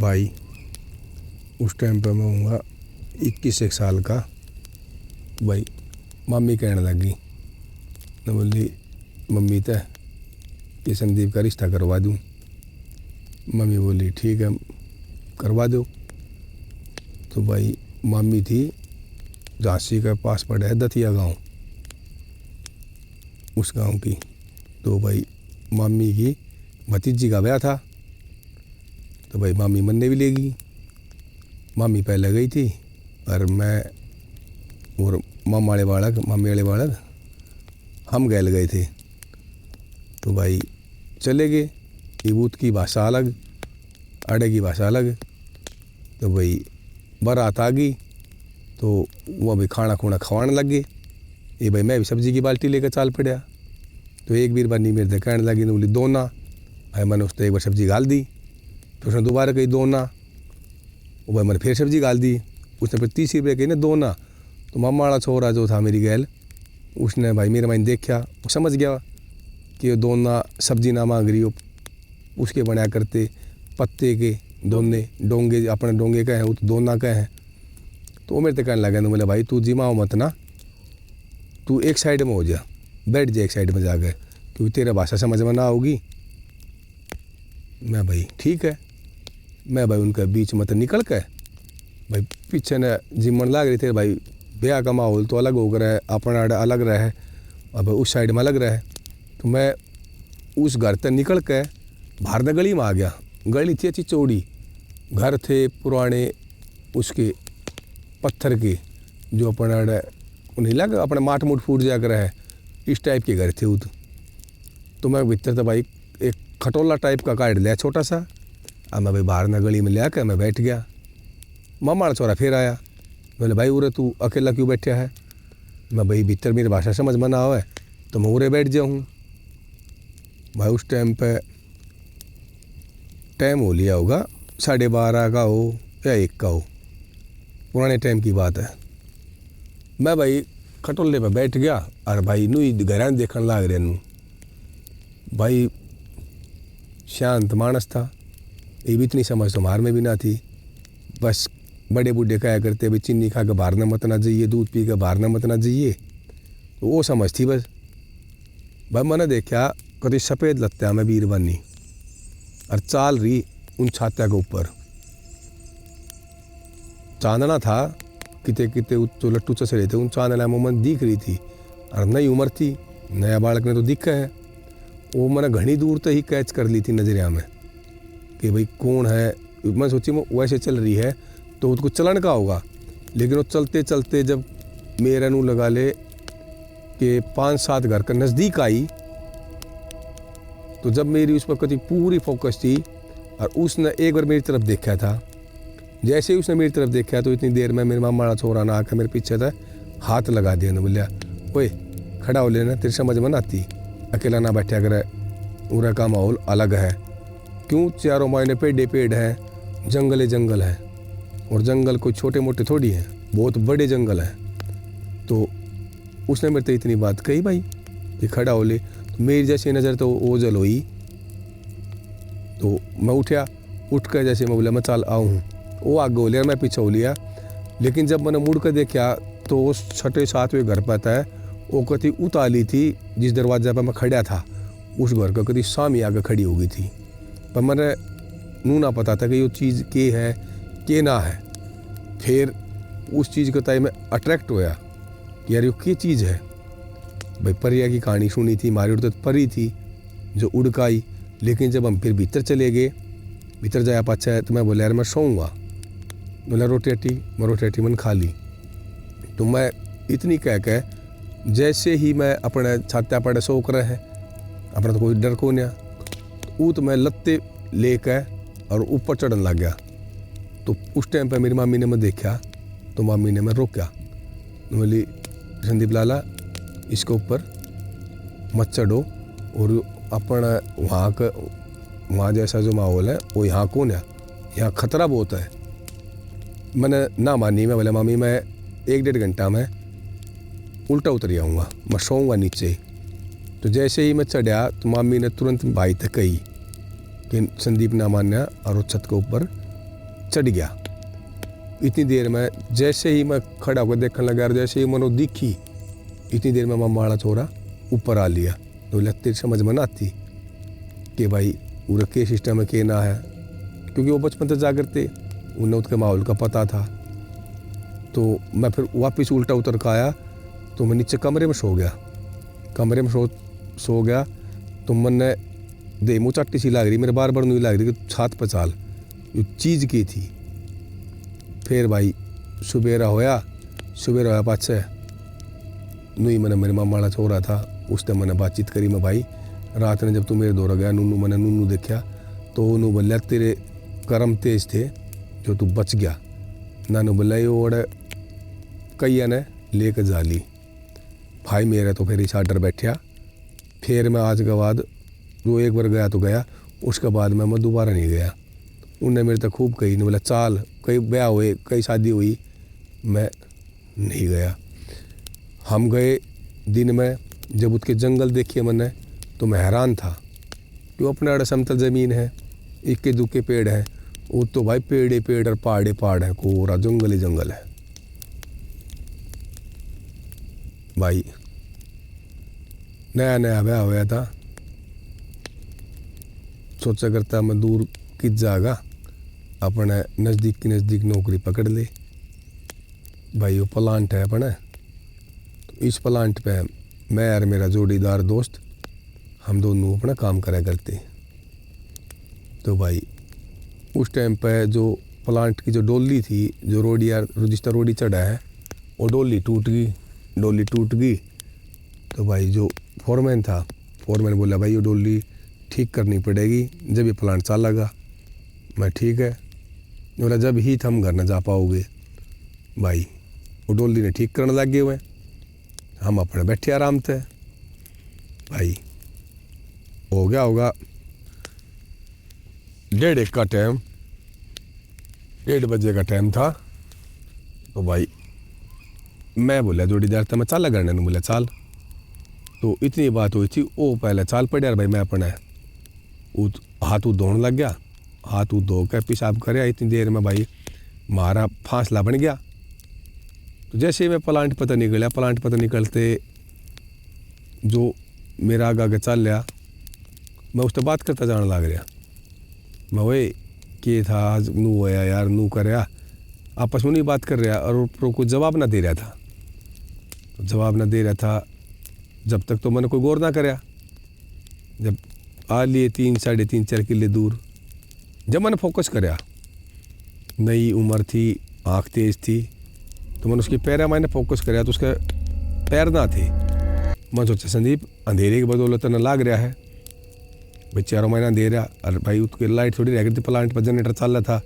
भाई उस टाइम पे मैं हूँगा 21 साल का। भाई मम्मी कहने लगी, मैं बोली मम्मी तो कि संदीप का रिश्ता करवा दूँ। मम्मी बोली ठीक है करवा दो। तो भाई मम्मी थी झांसी के पास पड़ा है दतिया गांव, उस गांव की। तो भाई मम्मी की भतीजी का ब्याह था, तो भाई मम्मी मनने भी लेगी। मम्मी पहले गई थी और मैं और मम्मी वाले बालक हम गए थे। तो भाई चले गए। इबूत की भाषा अलग, अड़े की भाषा अलग। तो भाई बारात आ गई तो वो अभी खाना खूना खवाने लग गए। ये भाई मैं भी सब्जी की बाल्टी लेकर चाल पड़ा। तो एक बीर बनी मेरे से कहने लगी, बोली दो ना। भाई मैंने उसने एक बार सब्जी गाल दी, तो उसने दोबारा कही दो ना। वो भाई मैंने फिर सब्जी गाल दी, उसने फिर तीसरी बार कही ना दो ना। तो मामा वाला छोरा जो था मेरी गैल, उसने भाई मेरे मैंने देखा, वो समझ गया कि ये दो ना सब्जी ना मांग रही हो। उसके बनाया करते पत्ते के दोने डोंगे, अपने डोंगे का है वो तो दोना का है। तो वो मेरे से कहने लगा, बोले भाई तू जिमाओ मत ना, तू एक साइड में हो जा, बैठ जा एक साइड में जाकर, क्योंकि तेरा भाषा समझ में ना होगी। मैं भाई ठीक है। मैं भाई उनके बीच में तो निकल के भाई पीछे ने जिमन लाग रही थे। भाई ब्याह का माहौल तो अलग हो गया है, अपना अलग रहे, अब उस साइड में अलग रहे। तो मैं उस घर तक निकल के बाहर न गली में आ गया। गली थी अच्छी चौड़ी, घर थे पुराने उसके पत्थर के, जो अपना उन्हें लगा अपने माट मूट फूट जाकर है, इस टाइप के घर थे वो। तो मैं भीतर तो भाई एक खटोला टाइप का काट लिया छोटा सा। अब मैं भाई बाहर न गली में ले आकर मैं बैठ गया। मामा छोरा फिर आया, बोले भाई उरे तू अकेला क्यों बैठा है। मैं भाई भीतर मेरी भाषा समझ में ना आवे तो मैं उरे बैठ जाऊँ। भाई उस टाइम पे टाइम हो लिया होगा 12:30 का हो या 1 का हो, पुराने टाइम की बात है। मैं भाई खटोले पे बैठ गया और भाई नू घरां देखने लग रहे नू। भाई शांत मानस था, ये भी इतनी समझ तो मार में भी ना थी। बस बड़े बूढ़े कहा करते भाई चीनी खा के बाहर न मत ना जाइए, दूध पी के बाहर न मत ना जाइए, तो वो समझ थी बस। भाई मैंने देखा कभी सफ़ेद लत्ता में बीर बनी और चाल रही उन छात्या के ऊपर। चांदना था किते किते जो लट्टू चसरे थे, उन चांदना मोमन दिख रही थी और नई उम्र थी, नया बालक ने तो दिखा है। वो मैंने घनी दूर तक ही कैच कर ली थी नजरिया में कि भाई कौन है। मैं सोची वो वैसे चल रही है तो उसको चलन का होगा, लेकिन वो चलते चलते जब मेरे नू लगा ले कि 5-7 घर का नज़दीक आई, तो जब मेरी उस पर कभी पूरी फोकस थी और उसने एक बार मेरी तरफ देखा था। जैसे ही उसने मेरी तरफ देखा तो इतनी देर में मेरे मामा वाला छोरा ना आकर मेरे पीछे था, हाथ लगा दिया। बोलिया ओए खड़ा हो लेना, तेरी समझ में ना आती, अकेला ना बैठा करे, पूरा का माहौल अलग है। क्यों चारों मायने पेड़ हैं, जंगल जंगल है, और जंगल कोई छोटे मोटे थोड़ी हैं, बहुत बड़े जंगल हैं। तो उसने मेरे से इतनी बात कही भाई कि खड़ा हो ले। तो मेरी जैसी नज़र तो ओझल हुई, तो मैं उठ कर जैसे मैं बोला मैं चल आऊँ, वो आगे हो लिया, मैं पीछे हो लिया। लेकिन जब मैंने मुड़ कर देखा तो उस 6-7वें घर पर था, वो कति उताली थी जिस दरवाजे पर मैं खड़ा था, उस घर का कति सामी आगे खड़ी हो गई थी। पर मैंने नू ना पता था कि ये चीज़ के है के ना है। फिर उस चीज़ को ताई में अट्रैक्ट होया कि यार ये क्या चीज़ है। भाई परिया की कहानी सुनी थी, मारी उड़ परी थी जो उड़काई। लेकिन जब हम फिर भीतर चले गए, भीतर जाया पाछा है, तो मैं बोला यार मैं सोऊंगा। बोला रोटी मैंने खा ली। तो मैं इतनी कह जैसे ही मैं अपने छात्या पड़े सोख रहे हैं, अपना तो कोई डर को नहीं, वो तो मैं लत्ते लेकर और ऊपर चढ़ने लग गया। तो उस टाइम पर मेरी मामी ने मैं देखा, तो मामी ने मैं रोका, बोली संदीप लाला इसके ऊपर मत चढ़ो, और अपना वहाँ जैसा जो माहौल है वो यहाँ कौन है, यहाँ खतरा बहुत है। मैंने ना मानी, मैं बोला मामी मैं 1-1.5 घंटा में उल्टा उतर आऊँगा, मैं सोऊंगा नीचे ही। तो जैसे ही मैं चढ़ा तो मामी ने तुरंत भाई तक कही कि संदीप ना मान्या और उस छत के ऊपर चढ़ गया। इतनी देर में जैसे ही मैं खड़ा होकर देखने लगा, जैसे ही मनो दिखी, इतनी देर में मामा वाला छोरा ऊपर आ लिया। तो तेरी समझ में ना आती कि भाई पूरा के सिस्टम में के ना है, क्योंकि वो बचपन से जागरते उन्हें उसके माहौल का पता था। तो मैं फिर वापस उल्टा उतर कर आया, तो मैं नीचे कमरे में सो गया। कमरे में सो गया तो मैंने दे मुँह चट्टी सी लग रही, मेरे बार बार नहीं लग रही कि छात पर चाल ये चीज़ की थी। फिर भाई सुबेरा होया पाछे नहीं मैंने मेरे मामा वाला छोरा था, उसने मैंने बातचीत करी। मैं भाई रात ने जब तू मेरे दौरा गया मैंने नूनू देखा तो नू बोलिया तेरे कर्म तेज थे जो तू बच गया। नानू बोला ये और कई ने लेकर जा ली। भाई मेरा तो फिर इस आडर बैठा। फिर मैं आज के बाद जो एक बार गया तो गया, उसके बाद मैं दोबारा नहीं गया। उनने मेरे तक खूब कही, ने बोला चाल, कई ब्याह हुए कई शादी हुई, मैं नहीं गया। हम गए दिन में, जब उसके जंगल देखिए मैंने तो मैं हैरान था। क्यों अपने आड़े समतल ज़मीन है, इक्के दुक्के पेड़ हैं, वो तो भाई पेड़ पेड़ और पहाड़ है, कोरा जंगल ही जंगल है। भाई नया नया ब्याह हुआ था, सोचा करता मैं दूर किस जाएगा, अपने नज़दीक की नज़दीक नौकरी पकड़ ले। भाई वो प्लांट है अपने, तो इस प्लांट पे मैं और मेरा जोड़ीदार दोस्त हम दोनों अपना काम करा करते। तो भाई उस टाइम पे जो प्लांट की जो डोली थी, जो जिस तरह रोडी चढ़ा है, वो डोली टूट गई। तो भाई जो फोरमैन था, फोरमैन बोला भाई ये डोली ठीक करनी पड़ेगी जब ये प्लांट चलेगा। मैं ठीक है, बोला जब ही हम घर न जा पाओगे। भाई वो डोली ने ठीक करने लगे हुए, हम अपने बैठे आराम थे। भाई हो गया होगा 1:30 का टाइम, 1:30 बजे का टाइम था। तो भाई मैं बोला जोड़ीदार था मैं चला करने, बोला चाल। तो इतनी बात हुई थी, वो पहले चाल पड़े यार भाई। मैं अपने हाथ धोने लग गया, हाथ धो कर पेशाब कर, इतनी देर में भाई हमारा फासला बन गया। तो जैसे मैं प्लांट पता निकलते जो मेरा आगे चल रहा, मैं उससे बात करता जाने लग रहा। मैं वही के था आज नू होया यार, नू कर आपस में नहीं बात कर रहा, और कोई जवाब ना दे रहा था। तो जवाब ना दे रहा था जब तक तो मैंने कोई गौर ना कराया। जब आ लिए 3, 3.5, 4 किले दूर, जब मैंने फोकस कराया, नई उम्र थी, आँख तेज थी, तो मैंने उसके पैर मैंने फोकस कराया तो उसके पैर ना थे। मैं सोचा संदीप अंधेरे की बदौलत न लाग रहा है भाई, 4 महीना अंधेरा, और भाई उसकी लाइट थोड़ी रह गई थी, प्लांट पर जनरेटर चल रहा था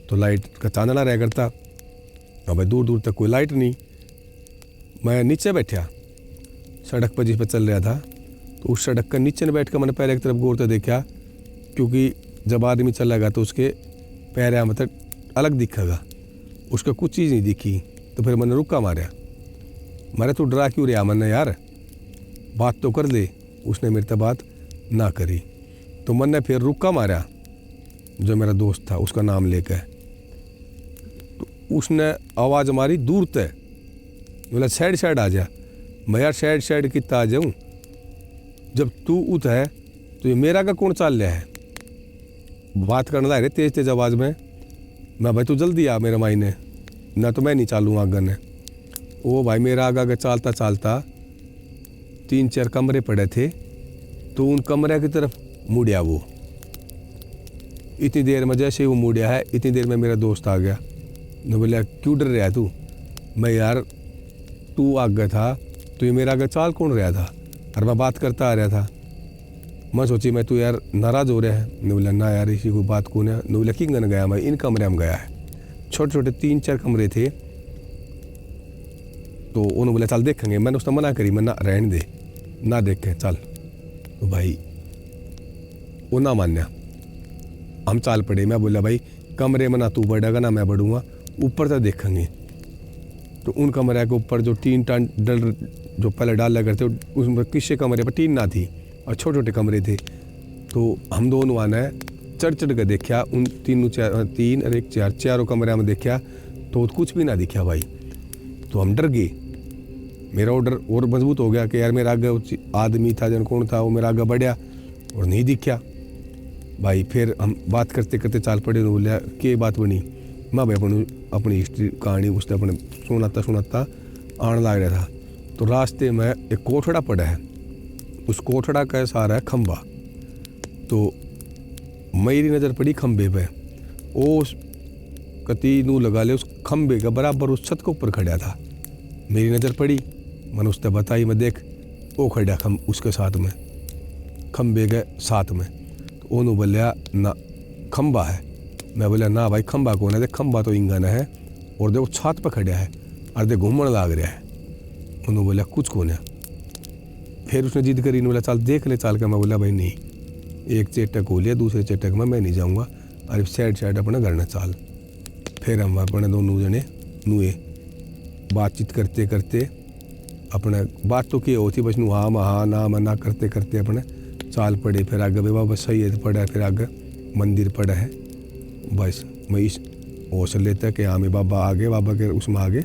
तो लाइट का चांदना रह करता। और भाई दूर दूर तक कोई लाइट नहीं। मैं नीचे बैठा सड़क पर जिस पर चल रहा था, तो उस सड़क का नीचे न बैठ कर मैंने पहले एक तरफ गौर से देखा, क्योंकि जब आदमी चलेगा तो उसके पैर मतलब अलग दिखेगा, उसका कुछ चीज़ नहीं दिखी। तो फिर मैंने रुका मारे तू डरा क्यों रहा, मैंने यार बात तो कर ले। उसने मेरे से बात ना करी, तो मैंने फिर रुका मारा, जो मेरा दोस्त था उसका नाम लेकर। तो उसने आवाज़ मारी दूर तक, बोला साइड आ जा। मैं यार साइड कितना आ जाऊँ, जब तू उत है तो ये मेरा का कौन चाल रहा है। बात करने लगे तेज आवाज़ में, मैं भाई तू जल्दी आ मेरे मायने, ना तो मैं नहीं चालूँ आगे ने। वो भाई मेरा आगे चालता 3-4 कमरे पड़े थे, तो उन कमरे की तरफ मुड़िया वो। इतनी देर में जैसे ही वो मुड़िया है, इतनी देर में मेरा दोस्त आ गया। ने बोला क्यों डर रहा है तू। मैं यार तू आगे था तो ये मेरा आगे चाल कौन रहा था, और मैं बात करता आ रहा था। मैं सोची मैं तू यार नाराज़ हो रहा है। ने बोला ना यार इसी कोई बात कौन है। ने बोला किंग न गया, मैं इन कमरे में गया है। छोटे 3-4 कमरे थे, तो उन्होंने बोला चल देखेंगे। मैंने उसने मना करी, मैं ना रहने दे, ना देखे चल। तो भाई वो ना मान्या, हम चाल पड़े। मैं बोला भाई कमरे में ना तू बढ़ेगा ना मैं बढ़ूंगा, ऊपर से देखेंगे। तो उन कमरे के ऊपर जो टीन डल जो पहले डाला करते, उसमें किसी कमरे पर टीन ना थी और छोटे कमरे थे। तो हम दोनों आना है चढ़ चढ़ के देखा उन तीन और एक चारों कमरे में देखा तो कुछ भी ना दिखा भाई। तो हम डर गए। मेरा ऑर्डर और मजबूत हो गया कि यार मेरा आगे आदमी था जन कौन था वो मेरा आगे बढ़िया और नहीं दिखा भाई। फिर हम बात करते करते चाल पड़े। बोलिया के बात बनी। मैं भाई अपनी हिस्ट्री कहानी उसने अपने सुनाता आने लग रहा था। तो रास्ते में एक कोठड़ा पड़ा है, उस कोठड़ा का सारा है खंबा। तो मेरी नज़र पड़ी खंबे पे, वो कती नू लगा ले उस खंबे का बराबर उस छत के ऊपर खड़ा था। मेरी नज़र पड़ी, मैंने उसने बताई मैं देख वो खड़ा उसके साथ में खंबे के साथ में। तो उन्होंने बोलिया ना खंबा है। मैं बोलिया ना भाई खंबा कौन है, देख खंबा तो इंगन है और देखो छत पर खड़ा है और देख घूमने लग रहा है। उन्होंने बोलिया कुछ कौन है। फिर उसने जिद करी, बोला चल देख ले चल के। मैं बोला भाई नहीं, एक चेटक हो लिया दूसरे चेटक में मैं नहीं जाऊँगा, अरे साइड अपने घर न चाल। फिर हम अपने दोनों जने नुए बातचीत करते करते अपने बात तो क्या होती बस नु हाँ ना मना करते करते अपने चाल पड़े। फिर आगे भाई बाबा सही है पड़ा है, फिर आगे मंदिर पड़ा है। बस मैं इस हौसले लेता कि हाँ मैं बाबा आगे बाबा के उसमें आगे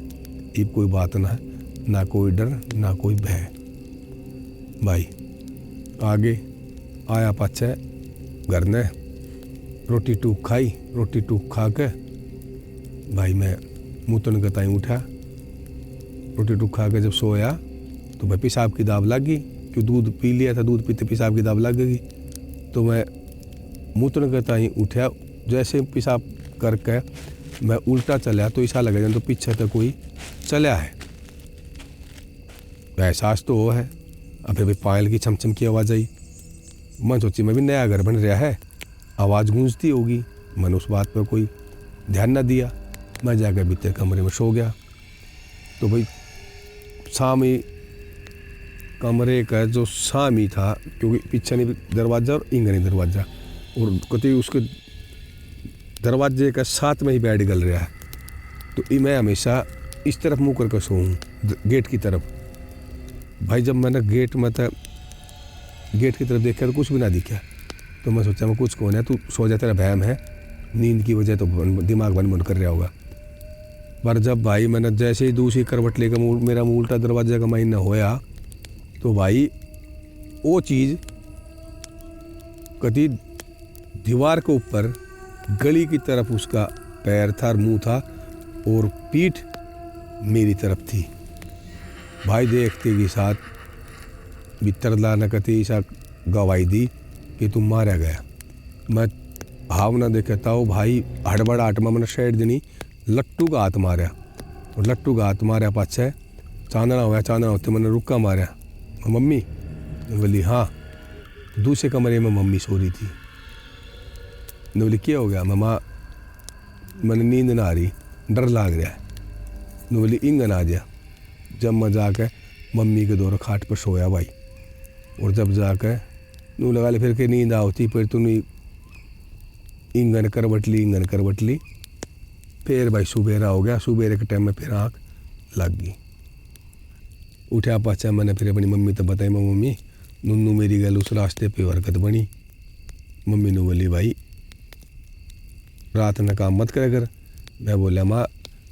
इब कोई बात ना है, ना कोई डर ना कोई भय। भाई आगे आया पाछे घर ने रोटी टूक खाई। रोटी टूक खा के भाई मैं मुतन के ताई उठा। रोटी टूक खा के जब सोया तो भाई पेशाब की दाब लग गई, क्यों दूध पी लिया था, दूध पीते पेशाब की दाब लग गई। तो मैं मुतन के ताई उठा, जैसे पेशाब करके मैं उल्टा चला तो ऐसा लगा तो पीछे तो कोई चला है। एहसास तो वो है। अब भाई पायल की छमछम की आवाज़ आई। मैं सोची मैं भी नया घर बन रहा है, आवाज़ गूंजती होगी। मैंने उस बात पर कोई ध्यान ना दिया। मैं जाकर भीतर कमरे में सो गया। तो भाई सामी कमरे का जो सामी था, क्योंकि पीछे नहीं दरवाज़ा और इंगनी दरवाज़ा, और कति उसके दरवाजे का साथ में ही बेड गल रहा है। तो मैं हमेशा इस तरफ मुँह करके सोऊँ गेट की तरफ। भाई जब मैंने गेट की तरफ देखा तो कुछ भी ना दिखा। तो मैं सोचा मैं कुछ कौन है, तू सो जा, तेरा वहम है, नींद की वजह तो दिमाग बन कर रहा होगा। पर जब भाई मैंने जैसे ही दूसरी करवट लेकर मेरा मुँह उल्टा दरवाजे का महीना होया तो भाई वो चीज़ कभी दीवार के ऊपर गली की तरफ उसका पैर था और मुँह था और पीठ मेरी तरफ थी। भाई देखते के साथ बितरला न कती ऐसा गवाही दी कि तुम मारा गया। मैं हाव न देखता हूँ भाई हड़बड़ाहट में मैंने शेड दिनी लट्टू का हाथ मारा, और लट्टू का हाथ मारा पाछे चांदना होया। चांदना होते मैंने रुक्का मारा, मम्मी बोली हाँ। दूसरे कमरे में मम्मी सो रही थी। ने बोली क्या हो गया मम्मा, मैंने नींद ना आ रही, डर लग रहा है। ने बोली इंगन आ जा। जब मैं जाकर मम्मी के दौर खाट पर सोया भाई, और जब जाकर नू लगा ले फिर के नींद आवती, फिर तूने इंगन करवट ली। फिर भाई सुबेरा हो गया। सुबेरे के टाइम में फिर आँख लग गई। उठा पाछा मैंने फिर अपनी मम्मी तो बताई, मम्मी नन्नू मेरी गल उस रास्ते पे हरकत बनी। मम्मी ने बोली भाई रात में काम मत करे कर। मैं बोला माँ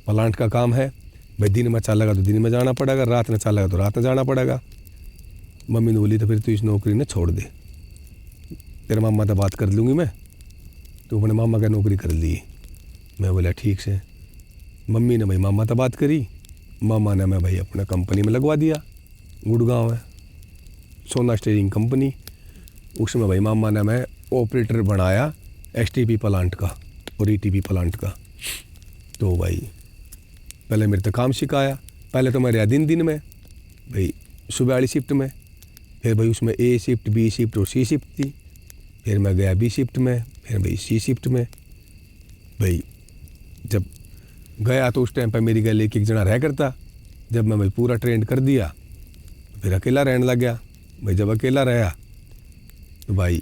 प्लांट का काम है भाई, दिन में चलेगा तो दिन में जाना पड़ेगा, रात में चलेगा तो रात में जाना पड़ेगा। मम्मी ने बोली तो फिर तू इस नौकरी ने छोड़ दे, तेरे मामा से बात कर लूँगी मैं। तो अपने मामा का नौकरी कर ली। मैं बोला ठीक से। मम्मी ने भाई मामा से बात करी, मामा ने मैं भाई अपना कंपनी में लगवा दिया। गुड़गांव है सोना स्टीयरिंग कंपनी, उसमें भाई मामा ने मैं ऑपरेटर बनाया STP प्लांट का और ETP प्लांट का। तो भाई पहले मेरे तो काम सिखाया। पहले तो मैं रहा दिन में भाई सुबह वाली शिफ्ट में, फिर भाई उसमें A शिफ्ट B शिफ्ट और C शिफ्ट थी। फिर मैं गया B शिफ्ट में, फिर भाई C शिफ्ट में। भाई जब गया तो उस टाइम पर मेरी गल एक जना रह करता। जब मैं भाई पूरा ट्रेंड कर दिया फिर अकेला रहने लग गया। भाई जब अकेला रहा तो भाई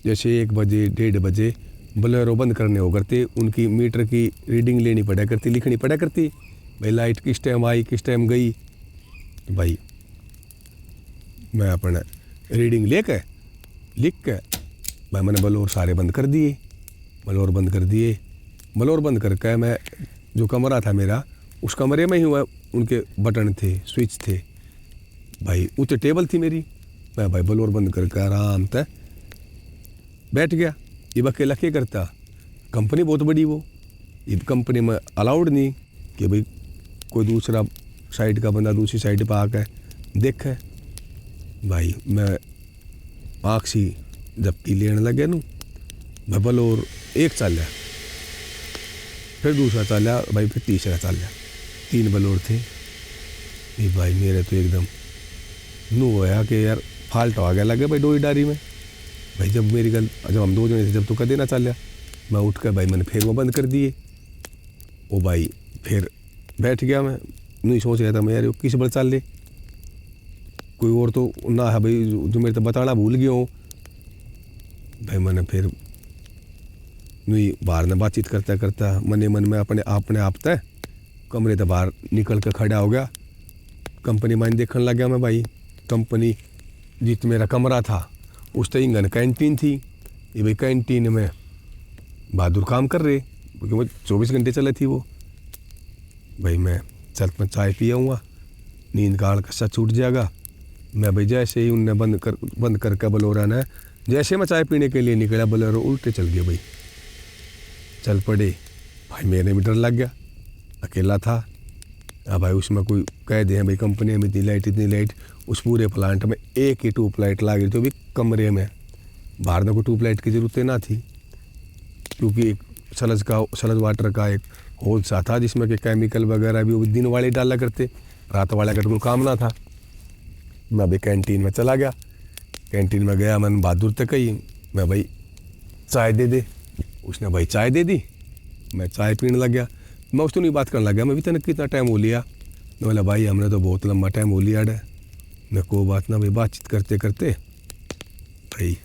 जैसे 1 बजे 1:30 बजे बोलेरो बंद करने हो करते, उनकी मीटर की रीडिंग लेनी पड़ा करती, लिखनी पड़ा करती भाई लाइट किस टाइम आई किस टाइम गई। तो भाई मैं अपना रीडिंग लेकर लिख के भाई मैंने बलोर सारे बंद कर दिए, बलोर बंद कर दिए। बलोर बंद करके मैं जो कमरा था मेरा, उस कमरे में ही हुआ उनके बटन थे, स्विच थे भाई, ऊँचे टेबल थी मेरी। मैं भाई बलोर बंद करके आराम से बैठ गया। ये अकेला क्या करता, कंपनी बहुत बड़ी वो, ये कंपनी में अलाउड नहीं कि भाई कोई दूसरा साइड का बंदा दूसरी साइड पर आकर देखे। भाई मैं आँख सी झपकी लेने लगे नू, मैं बलोर एक चल गया, फिर दूसरा चला भाई, फिर तीसरा चल गया, 3 बलोर थे। ये भाई मेरे तो एकदम नू होया कि यार फाल्ट आ गया लगे भाई डोरी डारी में। भाई जब हम 2 जने थे जब तो कदे ना चल गया। मैं उठ कर भाई मैंने फिर वो बंद कर दिए। ओ भाई फिर बैठ गया, मैं नहीं सोच रहा था मैं यार किस बड़े चल ले, कोई और तो ना है भाई जो मेरे तो बताना भूल गया हूँ। भाई मैंने फिर नहीं बाहर ने बातचीत करता करता मन में अपने आप तय कमरे से बाहर निकल कर खड़ा हो गया। कंपनी में देखने लग गया मैं भाई। कंपनी जित मेरा कमरा था उस तो इंगन कैंटीन थी। ये भाई कैंटीन में बहादुर काम कर रहे, क्योंकि वो 24 घंटे चले थी वो। भाई मैं मैं चाय पियाऊँगा, नींद का कस्सा छूट जाएगा। मैं भाई जैसे ही उनने बंद करके बलोरा ने, जैसे मैं चाय पीने के लिए निकला बलोरा उल्टे चल गया भाई, चल पड़े। भाई मेरे भी डर लग गया, अकेला था। अब भाई उसमें कोई कह दे भाई कंपनी में इतनी लाइट, उस पूरे प्लांट में एक ही ट्यूबलाइट लग रही थी भी कमरे में। बाहर में कोई ट्यूबलाइट की ज़रूरत ना थी, क्योंकि एक सलज वाटर का एक होल सा था जिसमें कि केमिकल वगैरह भी वो दिन वाले डाला करते, रात वाले का कोई काम ना था। मैं अभी कैंटीन में चला गया, कैंटीन में गया, मैंने बहादुर तक कही मैं भाई चाय दे दे। उसने भाई चाय दे दी, मैं चाय पीने लग गया। मैं उसको नहीं बात करने लग गया, मैं भी तेने कितना टाइम हो लिया। मैं बोला भाई हमने तो बहुत लंबा टाइम हो लिया है। मैं कोई बात ना भाई, बातचीत करते करते भाई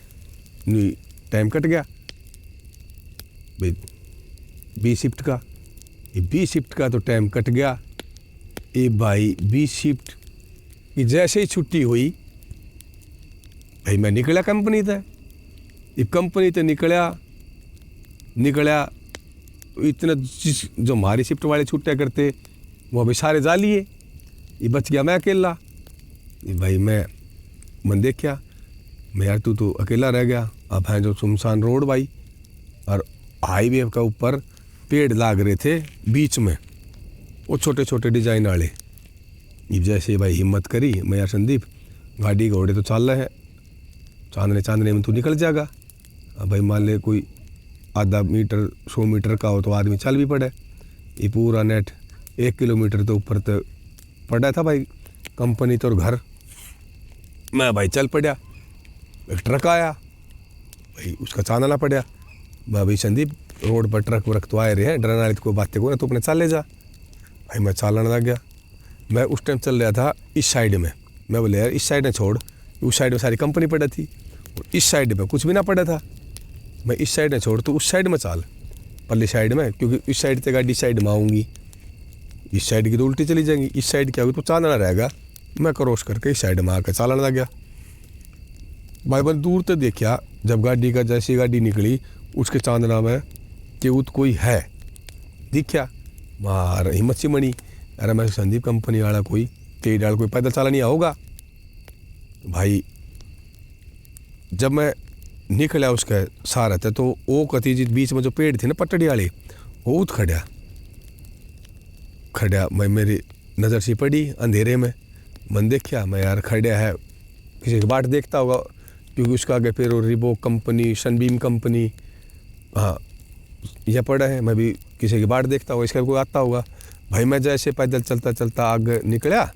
नहीं टाइम कट गया भाई। बी शिफ्ट का तो टाइम कट गया। ये भाई बी शिफ्ट की जैसे ही छुट्टी हुई भाई मैं निकला कंपनी से। ये कंपनी से निकला इतना जो हमारी शिफ्ट वाले छुट्टियाँ करते वो अभी सारे जा लिए, ये बच गया मैं अकेला। ये भाई मन देखा मैं यार तू तो अकेला रह गया। अब है जो सुनसान रोड भाई, और हाईवे का ऊपर पेड़ लाग रहे थे बीच में, वो छोटे छोटे डिजाइन वाले। ये जैसे भाई हिम्मत करी मैं यार संदीप गाड़ी घोड़े तो चल रहे हैं, चांदने में तू निकल जाएगा। अब भाई मान ले कोई आधा मीटर 100 मीटर का हो तो आदमी चल भी पड़े। ये पूरा नेट 1 किलोमीटर तो ऊपर तो पड़ा था भाई कंपनी तो और घर। मैं भाई चल पड़ा, एक ट्रक आया भाई, उसका चांदना पड़ा। भाई संदीप रोड पर ट्रक तो आए रहे हैं, डरने वाली कोई बातें को ना, तो अपने चल ले जा। भाई मैं चालने लग गया। मैं उस टाइम चल रहा था इस साइड में। मैं बोले यार इस साइड में छोड़, उस साइड में सारी कंपनी पड़ा थी और इस साइड में कुछ भी ना पड़ा था। मैं इस साइड में छोड़ तो उस साइड में चाल, पल्ली साइड में, क्योंकि इस साइड से गाड़ी साइड में आऊँगी, इस साइड की तो उल्टी चली जाएंगी, इस साइड क्या होगी तो चालना रहेगा। मैं क्रॉस करके इस साइड में आकर चालने लग गया। भाई मैंने दूर तक देखा, जब गाड़ी का जैसी गाड़ी निकली उसके चांदना में कि वो कोई है दिखा। मार हिम्मत सी मनी, अरे मैं संदीप कंपनी वाला कोई कई डाल कोई पैदल चला नहीं आओगा। भाई जब मैं निकला उसके सारा था तो वो कती जी बीच में जो पेड़ थे ना पटड़ी वाले, वो खड़ा मैं मेरी नज़र सी पड़ी अंधेरे में। मन देखा मैं यार खड़ा है, किसी की बाट देखता होगा, क्योंकि उसका आगे फिर रिबोक कंपनी, सनबीम कंपनी, हाँ यह पड़ा है। मैं भी किसी की बाट देखता होगा, इसका कोई आता होगा। भाई मैं जैसे पैदल चलता चलता आगे निकला,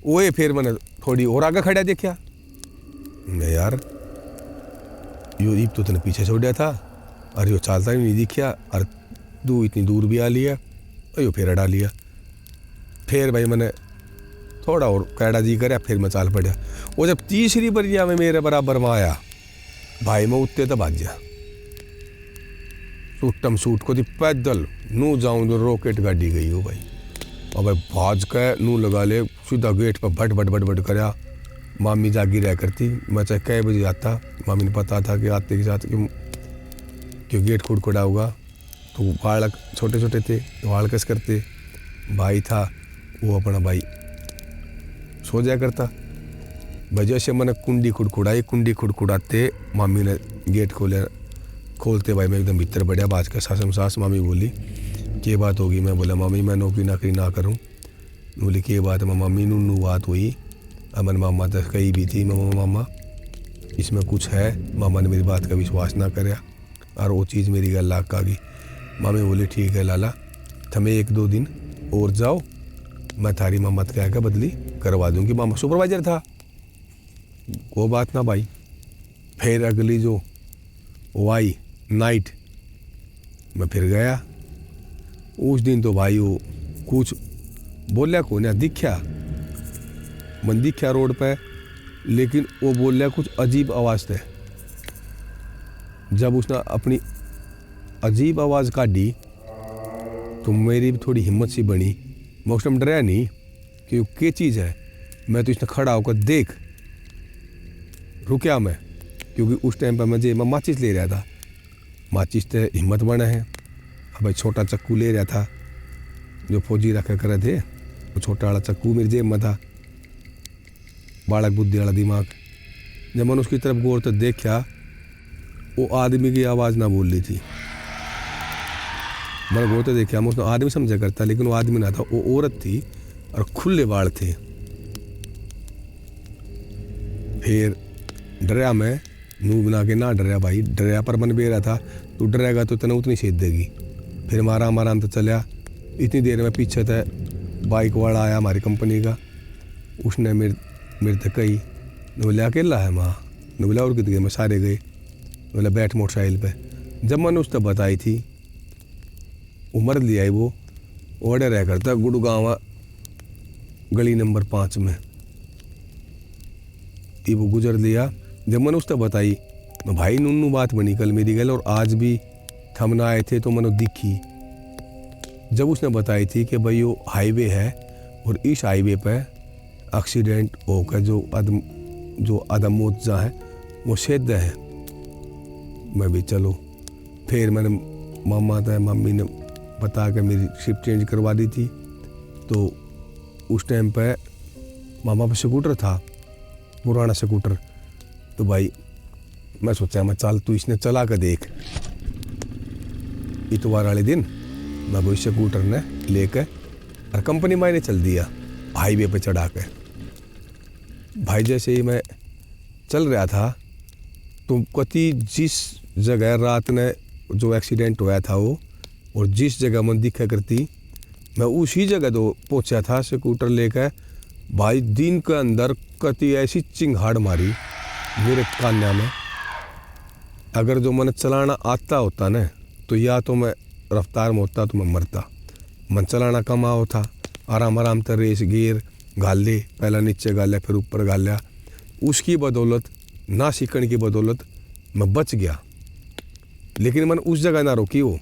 वो फिर मैंने थोड़ी और आगे खड़ा देखा। मैं यार यो ईब तो तेने पीछे छोड़ा था, और यो चालता ही नहीं दिखा, और तू इतनी दूर भी आ लिया, और यो फिर अड़ा लिया। फिर भाई मैंने थोड़ा और कैडा जी कराया, फिर मैं चाल पड़ा। वो जब तीसरी बरिया में मेरे बराबर में आया भाई मैं उत्ते तो भाग गया, सूटम सूट को थी पैदल नू जाऊँ तो रॉकेट गाड़ी गई हो भाई। और भाई भाज के नू लगा ले सीधा गेट पर भट भट भट भट कराया। मामी जागी रह करती, मैं चाहे कै बजे आता मामी ने पता था कि आते के साथ क्यों गेट खुड़खुड़ा होगा, तो बालक छोटे छोटे थे तो हड़कस करते। भाई था वो अपना भाई सो जाया करता। वजह से मैंने कुंडी खुड़खुड़ाते मामी ने गेट खोलते भाई मैं एकदम भीतर बढ़िया बाज का सास मामी बोली क्या बात होगी। मैं बोला मामी मैं नौकरी नाकरी ना करूँ। बोली क्या बात है मामी नू बात हुई। अमन मामा तो कही भी थी मामा इसमें कुछ है। मामा ने मेरी बात का विश्वास ना कराया और वो चीज़ मेरी गल लाग आ गई। मामी बोली ठीक है लाला थमे 1-2 दिन और जाओ, मैं थारी मामा कह के बदली करवा दूंगी। मामा सुपरवाइजर था वो बात ना भाई। फिर अगली जो वाई नाइट मैं फिर गया। उस दिन तो भाई वो कुछ बोलिया को ना दिखा, मन दिखा रोड पे, लेकिन वो बोलिया कुछ अजीब आवाज़ थे। जब उसने अपनी अजीब आवाज़ काटी तो मेरी भी थोड़ी हिम्मत सी बनी। मैं उस टाइम डरा नहीं कि वो क्या चीज़ है। मैं तो इसने खड़ा होकर देख रुकया मैं, क्योंकि उस टाइम पर मैं माचिस ले रहा था। माचिस तो हिम्मत बना है। अब भाई छोटा चक्कू ले रहा था जो फौजी रखा करे थे, वो छोटा वाला चक्कू मेरी जेब में था। बालक बुद्धि वाला दिमाग। जब मैंने उसकी तरफ गौर तो देखा वो आदमी की आवाज़ ना बोल रही थी। मैंने गौर तो देखा मैं उसने आदमी समझा करता, लेकिन वो आदमी ना था, वो औरत थी और खुले बाल थे। फिर डरा मैं मुंह बना के ना डरा भाई, डरा पर मन बेरा था तू डरेगा तो तना उतनी सेध देगी। फिर आराम तो चलिया। इतनी देर में पीछे था बाइक वाला आया हमारी कंपनी का। उसने मेरे तक कही बोले अकेला है माँ, ने बोला और कितने गए, मैं सारे गए। बोला बैठ मोटरसाइकिल पे। जब मैंने उसने बताई थी उम्र लिया वो ऑर्डर रह करता गुड़गांव गली नंबर 5 में। ये वो गुजर लिया। जब मैंने उसने बताई तो भाई नन्नू बात बनी कल मेरी गल, और आज भी थमना आए थे तो मैंने दिखी। जब उसने बताई थी कि भाई वो हाईवे है और इस हाईवे पे एक्सीडेंट होकर जो आदम मौत जा है वो शेद है। मैं भी चलो। फिर मैंने मम्मी ने बता के मेरी शिफ्ट चेंज करवा दी थी। तो उस टाइम पे मामा पे स्कूटर था, पुराना स्कूटर। तो भाई मैं सोचा मैं चल तू इसने चला कर देख। इतवार वाले दिन मैं वो स्कूटर ने लेकर और कंपनी में चल दिया हाईवे पे चढ़ा के। भाई जैसे ही मैं चल रहा था तो कति जिस जगह रात ने जो एक्सीडेंट हुआ था वो, और जिस जगह मैं दिखा करती मैं उसी जगह तो पहुंचा था स्कूटर लेकर। भाई दिन के अंदर कति ऐसी चिंगाड़ मारी मेरे कान्या में। अगर जो मैंने चलाना आता होता ना तो या तो मैं रफ्तार में होता तो मैं मरता। मन चलाना कम आओ था, आराम से रेस गियर गाले, पहला नीचे गालिया फिर ऊपर गालिया। उसकी बदौलत ना सीखने की बदौलत मैं बच गया। लेकिन मैंने उस जगह ना रोकी, वो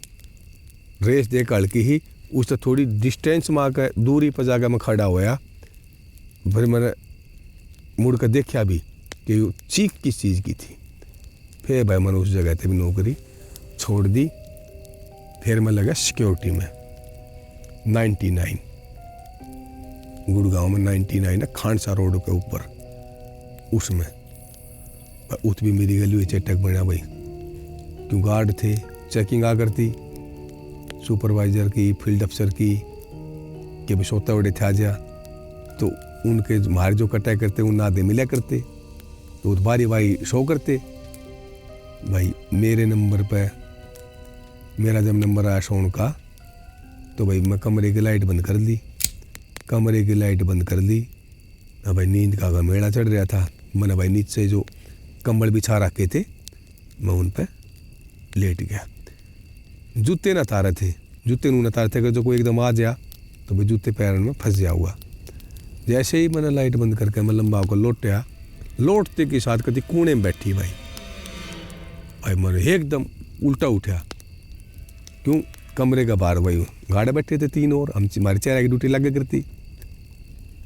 रेस देख हल्की ही उससे थोड़ी डिस्टेंस में आकर दूरी पर जाकर मैं खड़ा होया। फिर मैंने मुड़ कर देखा भी कि वो चीख किस चीज़ की थी। फिर भाई मैंने उस जगह पे भी नौकरी छोड़ दी। फिर मैं लगा सिक्योरिटी में 99 गुड़गांव में 99 है खानसा रोड के ऊपर, उसमें उत भी मेरी गली हुई चटक बना भाई। क्यों गार्ड थे, चेकिंग आ करती सुपरवाइजर की, फील्ड अफसर की, कि भी सोता बड़े थे आ जा, तो उनके मारे जो कटाई करते उन नादे मिला करते, तो बारी बारी शो करते। भाई मेरे नंबर पे मेरा जब नंबर आया शोन का तो भाई मैं कमरे की लाइट बंद कर दी। अब भाई नींद का गमेड़ा चढ़ रहा था। मैंने भाई नीचे जो कंबल बिछा रखे थे मैं उन पे लेट गया। जूते न तारे थे, अगर जो कोई एकदम आ गया तो भाई जूते पैरों में फंस गया हुआ। जैसे ही मैंने लाइट बंद करके मैं लंबा होकर लौटया, लौटते के साथ कभी कूने में बैठी भाई मैंने एकदम उल्टा उठा। क्यों कमरे का बाहर भाई गाड़े बैठे थे 3 और हमारी चेहरा की ड्यूटी लग करती।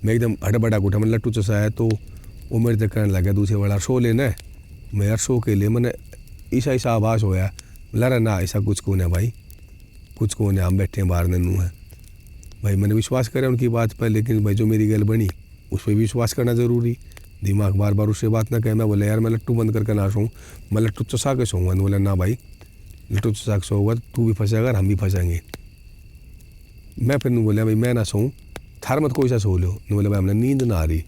मैं एकदम हड़बड़ा उठा, मैं लट्टू चसाया तो वो मेरे तक कहने लगा दूसरे वाला सो लेना है। मैं यार सो के लिए मैंने ऐसा ऐसा आवाज़ होया, लड़ा ना ऐसा कुछ कौन है भाई, कुछ कौन है, हम बैठे हैं बाहर नन्नू है भाई। मैंने विश्वास करा उनकी बात पर, लेकिन भाई जो मेरी गल बनी उस पर विश्वास करना ज़रूरी, दिमाग बार बार उससे बात ना कहे। मैं बोले यार मैं लट्टू बंद करके ना सोऊँ, मैं लट्टू चसा के सोऊंगा। बोले ना भाई लट्टू चसा के सोऊंगा तू भी फंसेगा और हम भी फंसेंगे। मैं फिर नहीं बोला भाई मैं ना सोऊँ, थार मत कोई सा सो लो। बोले भाई हमने नींद ना आ रही,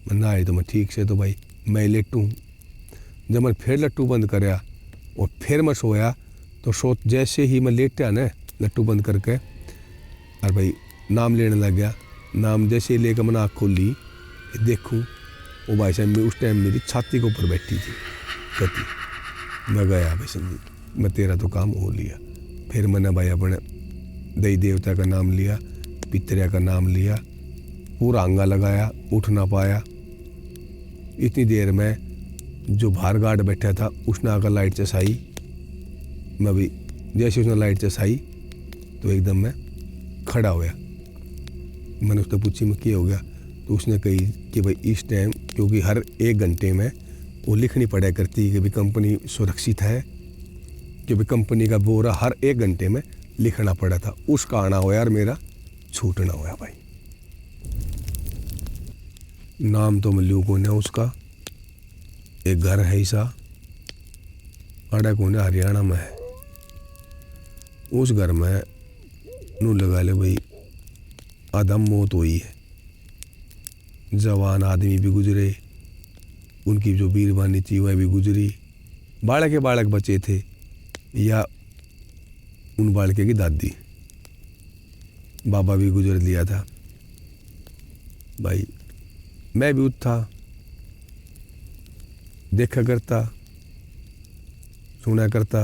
मैं ना आई तो मैं ठीक से तो भाई मैं लेटूँ। जब मैं फिर लट्टू बंद कराया और फिर मैं सोया तो जैसे ही मैं लेटा ना लट्टू बंद करके और भाई नाम लेने लग गया। नाम जैसे ही लेकर मैंने आँख खोली देखूँ वो भाई साहब उस टाइम मेरी छाती के ऊपर बैठी थी कति। मैं गया भाई संजीत, मैं तेरा तो काम हो लिया। फिर मैंने भाई अपने देवी देवता का नाम लिया, पितरिया का नाम लिया, पूरा अंगा लगाया, उठ ना पाया। इतनी देर में जो बाहर गार्ड बैठा था उसने आकर लाइट चसाई। मैं भी जैसे उसने लाइट चसाई तो एकदम मैं खड़ा होया। मैंने उससे पूछी मैं क्या हो गया, तो उसने कही कि भाई इस टाइम क्योंकि हर 1 घंटे में वो लिखनी पड़ा करती कि भाई कंपनी सुरक्षित है, कि भाई कंपनी का बोरा हर 1 घंटे में लिखना पड़ा था। उसका आना हो यार मेरा छूटना होया भाई। नाम तो मल्लू कौन है उसका, एक घर है ऐसा अड़ा कौन है हरियाणा में है। उस घर में नू लगा ले भाई आदम मौत हुई है। जवान आदमी भी गुजरे, उनकी जो बीरबानी थी वह भी गुजरी। बालक के बालक बचे थे या उन बालके की दादी, बाबा भी गुजर लिया था भाई। मैं भी उठा देखा करता सुना करता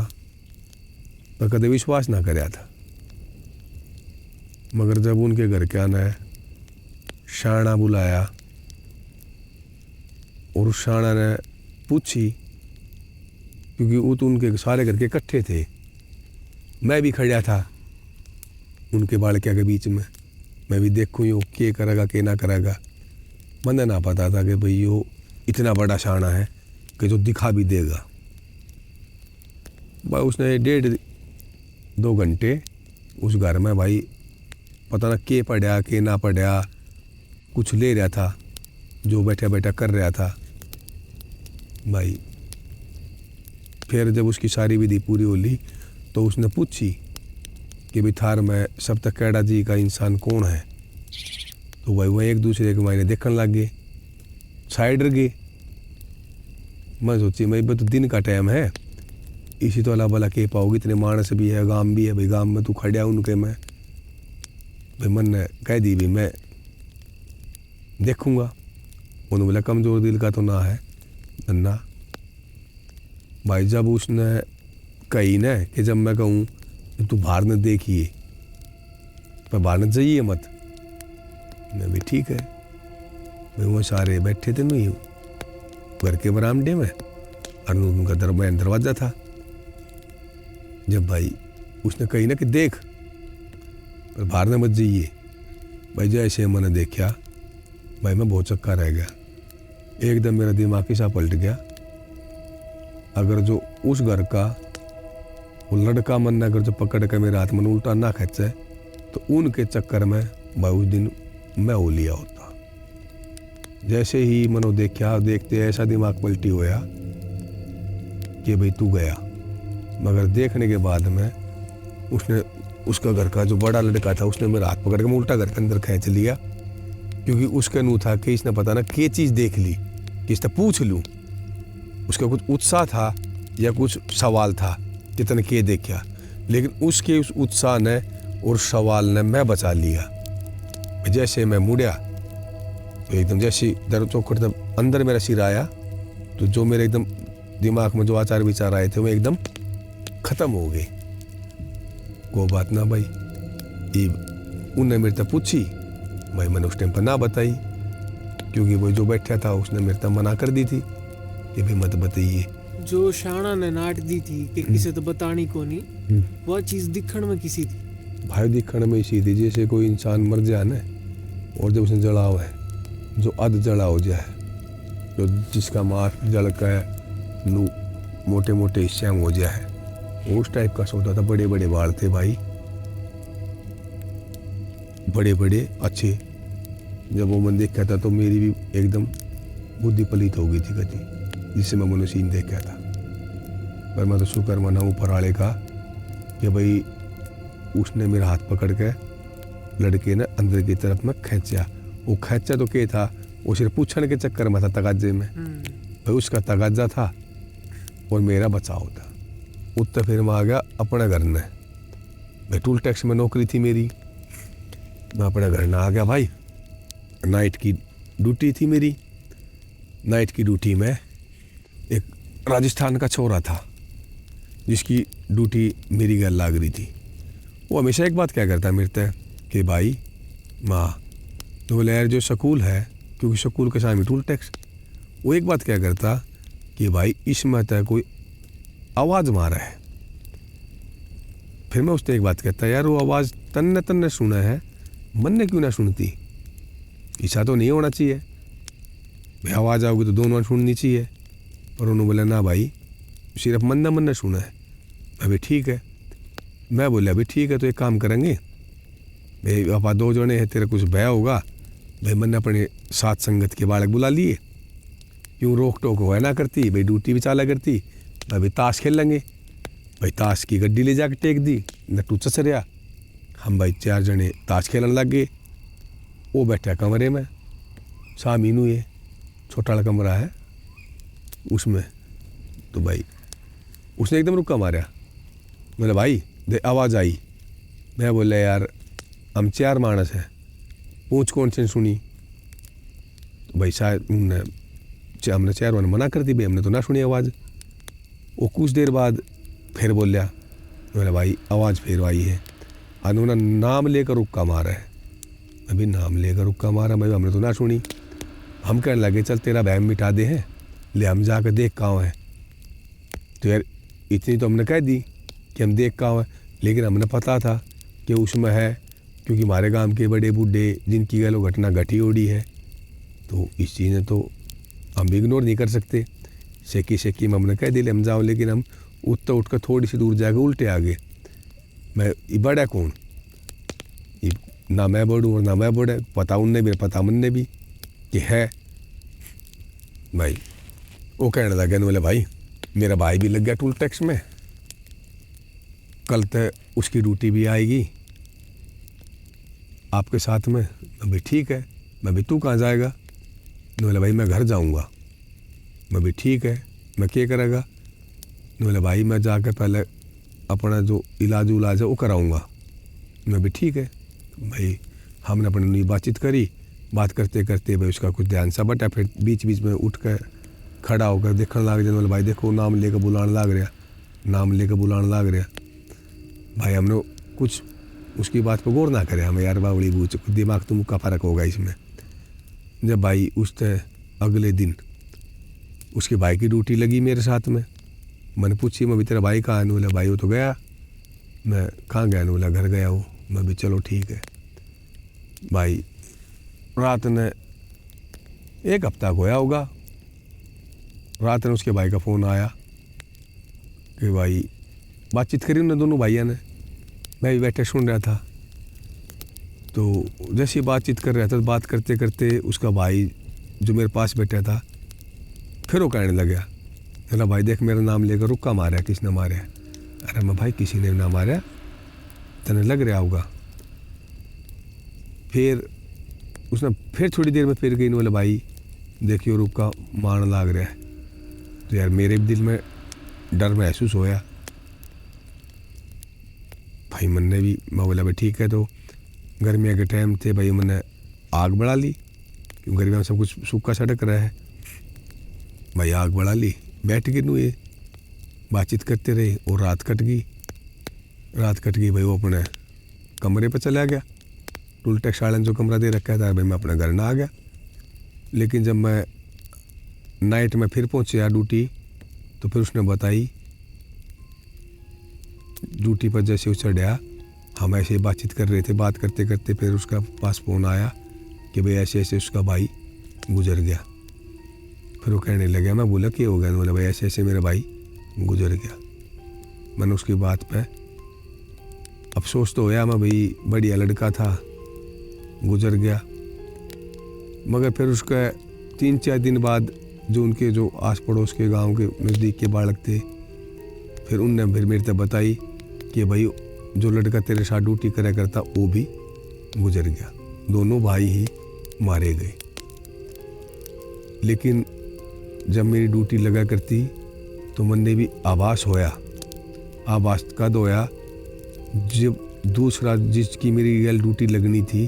पर कदे विश्वास ना कराया था। मगर जब उनके घर के आना है शाना बुलाया और उस शाना ने पूछी, क्योंकि वो तो उनके सारे घर के इकट्ठे थे, मैं भी खड़ा था उनके बालकिया के बीच में। मैं भी देखूँ यो क्या करेगा क्या ना करेगा। मैंने ना पता था कि भाई यो इतना बड़ा शाना है कि जो दिखा भी देगा। भाई उसने 1.5-2 घंटे उस घर में भाई पता ना के पढ़ा के ना पढ़ा, कुछ ले रहा था जो बैठा बैठा कर रहा था भाई। फिर जब उसकी सारी विधि पूरी हो ली तो उसने पूछी कि भाई थार में सब तक कैड़ा जी का इंसान कौन है। तो भाई वह एक दूसरे के मायने देखने लग गए, साइड गए। मैं सोची मैं तो दिन का टाइम है, इसी तो अला भला के पाओगे, इतने मानस भी है, गांव भी है भाई, गांव में तू खड़ा उनके में भाई। मन ने कह दी भी मैं देखूंगा। उन्होंने बोला कमज़ोर दिल का तो ना है नन्ना भाई। जब उसने कही ना कि जब मैं कहूँ तू बाहर न देखिए पर बाहर न जाइए मत, मैं भी ठीक है भाई। वो सारे बैठे थे नहीं घर के बरामदे में और उनका दरवाज़ा था। जब भाई उसने कही ना कि देख पर बाहर न मत जाइए भाई, जैसे मैंने देखा भाई मैं बहुत चक्का रह गया। एकदम मेरा दिमाग ही सा पलट गया। अगर जो उस घर का वो लड़का मन अगर जो पकड़ के मेरे हाथ में उल्टा ना खींचे तो उनके चक्कर में भाई उस दिन मैं हो लिया होता। जैसे ही मनो देखा देखते ऐसा दिमाग पलटी होया कि भाई तू गया। मगर देखने के बाद में उसने उसका घर का जो बड़ा लड़का था उसने मेरा हाथ पकड़ के मैं उल्टा घर के अंदर खींच लिया, क्योंकि उसका नू था कि इसने पता ना क्या चीज़ देख ली कि इसने पूछ लूँ। उसका कुछ उत्साह था या कुछ सवाल था कि तने क्या देखा, लेकिन उसके उस उत्साह ने और सवाल ने मैं बचा लिया। जैसे मैं मुड़िया तो एकदम जैसे दर चौखट तब अंदर मेरा सिर आया तो जो मेरे एकदम दिमाग में जो आचार विचार आए थे वो एकदम ख़त्म हो गए। वो बात ना भाई उनने मेरे तक पूछी भाई, मैंने उस टाइम पर ना बताई, क्योंकि वो जो बैठा था उसने मेरे तक मना कर दी थी कि भाई मत बताइए। जो शाना ने नाट दी थी कि किसी तो बतानी को नहीं, वह चीज़ दिखण में किसी थी भाई। दिखण में इसी थी जैसे कोई इंसान मर जाए ना और जब उसने जलाव है जो अध जला हो जाए, जो जिसका मांस जल का है पतलू मोटे मोटे हिस्से में हो गया है। उस टाइप का सौदा था, बड़े बड़े बाल थे भाई, बड़े बड़े अच्छे। जब वो मन देखा था तो मेरी भी एकदम बुद्धि पलित हो गई थी कति, जिससे मैं मनो सीन देखा था। पर मैं तो शुक्र मना ऊपर वाले का कि भाई उसने मेरा हाथ पकड़ के लड़के ने अंदर की तरफ में खींचा। वो खींचा तो क्या था, वो सिर्फ पूछने के चक्कर में था तगाजे में, भाई उसका तगाजा था और मेरा बचाव था। उत्तर फिर मैं आ गया अपने घर में, भाई टूल टैक्स में नौकरी थी मेरी। मैं अपने घर में आ गया भाई, नाइट की ड्यूटी थी मेरी। नाइट की ड्यूटी में एक राजस्थान का छोरा था जिसकी ड्यूटी मेरी घर लाग रही थी। वो हमेशा एक बात क्या करता मेरे से कि भाई माँ तो बोले यार जो स्कूल है, क्योंकि स्कूल के सामने टूल टैक्स, वो एक बात क्या करता कि भाई इसमें तय कोई आवाज़ मारा है। फिर मैं उसने एक बात कहता, यार वो आवाज़ तन्ने तन्ने सुना है, मन ने क्यों ना सुनती? ऐसा तो नहीं होना चाहिए भाई, आवाज़ आओगी तो दोनों सुननी चाहिए। और उन्होंने बोला ना भाई सिर्फ मन ने सुना है। अभी ठीक है, मैं बोला अभी ठीक है, तो एक काम करेंगे भाई, आप दो जने हैं, तेरा कुछ भय होगा भाई, मैंने अपने साथ संगत के बालक बुला लिए, क्यों रोक टोक हुआ ना करती भाई, ड्यूटी भी चाला करती भाई, ताश खेल लेंगे भाई। ताश की गड्डी ले जाकर टेक दी, नट्टू चचरिया, हम भाई 4 जने ताश खेलने लग गए। वो बैठा कमरे में, सामीनू ये छोटा वाला कमरा है उसमें। तो भाई उसने एकदम रुका मारा, बोले भाई दे आवाज़ आई। मैं बोला यार हम 4 मानस हैं, पूछ कौन से सुनी? तो भाई शायद हमने 4 वन मना कर दी भाई, हमने तो ना सुनी आवाज़। वो कुछ देर बाद फिर बोलिया, बोले भाई आवाज़ फिर आई है। उन्होंने नाम लेकर रुक्का मारा है। अभी नाम लेकर रुक्का मारा भाई, हमने तो ना सुनी। हम कहने लगे चल तेरा बहम मिटा दे है, ले हम जाकर देख कहाँ है। तो यार इतनी तो हमने कह दी कि हम देख कहाँ है, लेकिन हमने पता था कि उसमें है, क्योंकि हमारे गांव के बड़े बूढ़े जिनकी गलो घटना घटी ओढ़ी है, तो इस चीज़ ने तो हम भी इग्नोर नहीं कर सकते। सेकी में हमने कह दिले हम जाओ, लेकिन हम उठ कर थोड़ी सी दूर जाकर उल्टे आ गए। मैं ये बड़ा कौन, ना मैं बड़ूँ और ना मैं बड़ा, पता उनने भी पता मुन्ने भी कि है भाई। वो कहने लगे बोले भाई मेरा भाई भी लग गया टूल टैक्स में, कल तक उसकी ड्यूटी भी आएगी आपके साथ में। मैं भी ठीक है, मैं भी तू कहाँ जाएगा? बोले भाई मैं घर जाऊँगा। मैं भी ठीक है, मैं क्या करेगा? बोले भाई मैं जाकर पहले अपना जो इलाज है वो कराऊँगा। मैं भी ठीक है भाई। हमने अपनी बातचीत करी, बात करते करते भाई उसका कुछ ध्यान सा बटा, फिर बीच बीच में उठ कर खड़ा होकर देखने लग जाए। बोले भाई देखो नाम लेकर बुलाने लग रहा, नाम लेकर बुलाने लग रहा भाई। हमने कुछ उसकी बात पर गौर ना करे, हमें यार बावड़ी बूझ दिमाग तो मुक्का फ़र्क होगा इसमें। जब भाई उसने अगले दिन उसके भाई की ड्यूटी लगी मेरे साथ में, मैंने पूछी मैं भी तेरा भाई कहाँ है? बोला भाई वो तो गया। मैं कहाँ गया? बोला घर गया वो। मैं भी चलो ठीक है भाई। रात ने 1 हफ्ता खोया होगा, रात ने उसके भाई का फ़ोन आया कि भाई बातचीत करी उन्होंने दोनों भाइयों ने, मैं भी बैठे सुन रहा था। तो जैसे बातचीत कर रहा था, बात करते करते उसका भाई जो मेरे पास बैठा था फिर वो कहने लगा, बोला भाई देख मेरा नाम लेकर रुक्का मारा, किसने मारा? अरे मैं भाई किसी ने ना मारा, तने लग रहा होगा। फिर उसने फिर थोड़ी देर में फिर गई, बोले भाई देखियो रुक्का मारने लग रहा है। तो यार मेरे दिल में डर महसूस होया भाई। मैंने भी मैं बोला भाई ठीक है। तो गर्मियों के टाइम थे भाई, मैंने आग बढ़ा ली, क्योंकि गर्मियों में सब कुछ सूखा सड़क रहा है भाई। आग बढ़ा ली, बैठ के नू ये बातचीत करते रहे और रात कट गई भाई। वो अपने कमरे पर चला गया, टूल टैक्स वाले ने जो कमरा दे रखा था भाई, मैं अपने घर ना आ गया। लेकिन जब मैं नाइट में फिर पहुंचे ड्यूटी, तो फिर उसने बताई ड्यूटी पर जैसे वो चढ़ा, हम ऐसे बातचीत कर रहे थे, बात करते करते फिर उसका पास फ़ोन आया कि भाई ऐसे ऐसे उसका भाई गुजर गया। फिर वो कहने लगे, मैं बोला क्या हो गया? बोला भाई ऐसे ऐसे मेरा भाई गुजर गया। मैंने उसकी बात पे अफसोस तो होया, मैं भाई बढ़िया लड़का था, गुजर गया। मगर फिर उसका 3-4 दिन बाद जो उनके जो आस पड़ोस के गांव के नज़दीक के बालक थे, फिर उनने फिर मेरे से बताई कि भाई जो लड़का तेरे साथ ड्यूटी करा करता वो भी गुजर गया। दोनों भाई ही मारे गए। लेकिन जब मेरी ड्यूटी लगा करती तो मैंने भी आभास होया। आभास कद होया जब दूसरा जिसकी मेरी रियल ड्यूटी लगनी थी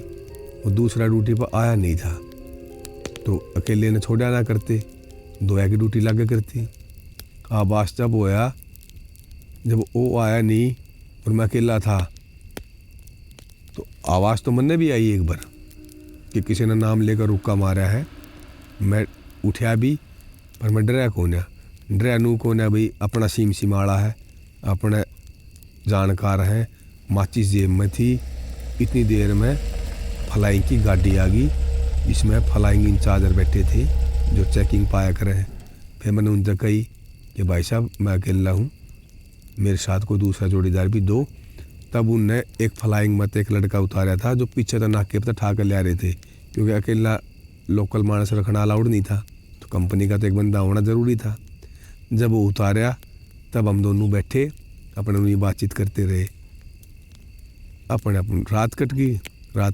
वो दूसरा ड्यूटी पर आया नहीं था, तो अकेले ने छोड़ा ना करते, दोया की ड्यूटी लगा करती। आभास जब होया जब वो आया नहीं और मैं अकेला था, तो आवाज़ तो मैंने भी आई एक बार कि किसी ने नाम लेकर रुक्का मारा है। मैं उठा भी, पर मैं डरा कौन है? डरा नू कौन है भाई? अपना सीम सिमाड़ा है, अपने जानकार हैं। माचिस जेब में थी। इतनी देर में फ्लाइंग की गाड़ी आ गई, इसमें फ्लाइंग इंचार्जर बैठे थे जो चेकिंग पाया करे हैं। फिर मैंने उनसे कही कि भाई साहब मैं अकेला हूँ, मेरे साथ कोई दूसरा जोड़ीदार भी दो। तब उनने एक फ्लाइंग मत एक लड़का उतारा था जो पीछे तो नाके पर ठा कर ले आ रहे थे, क्योंकि अकेला लोकल मानस रखना अलाउड नहीं था, तो कंपनी का तो एक बंदा होना ज़रूरी था। जब वो उतारा तब हम दोनों बैठे अपने उन्हीं बातचीत करते रहे। अपने रात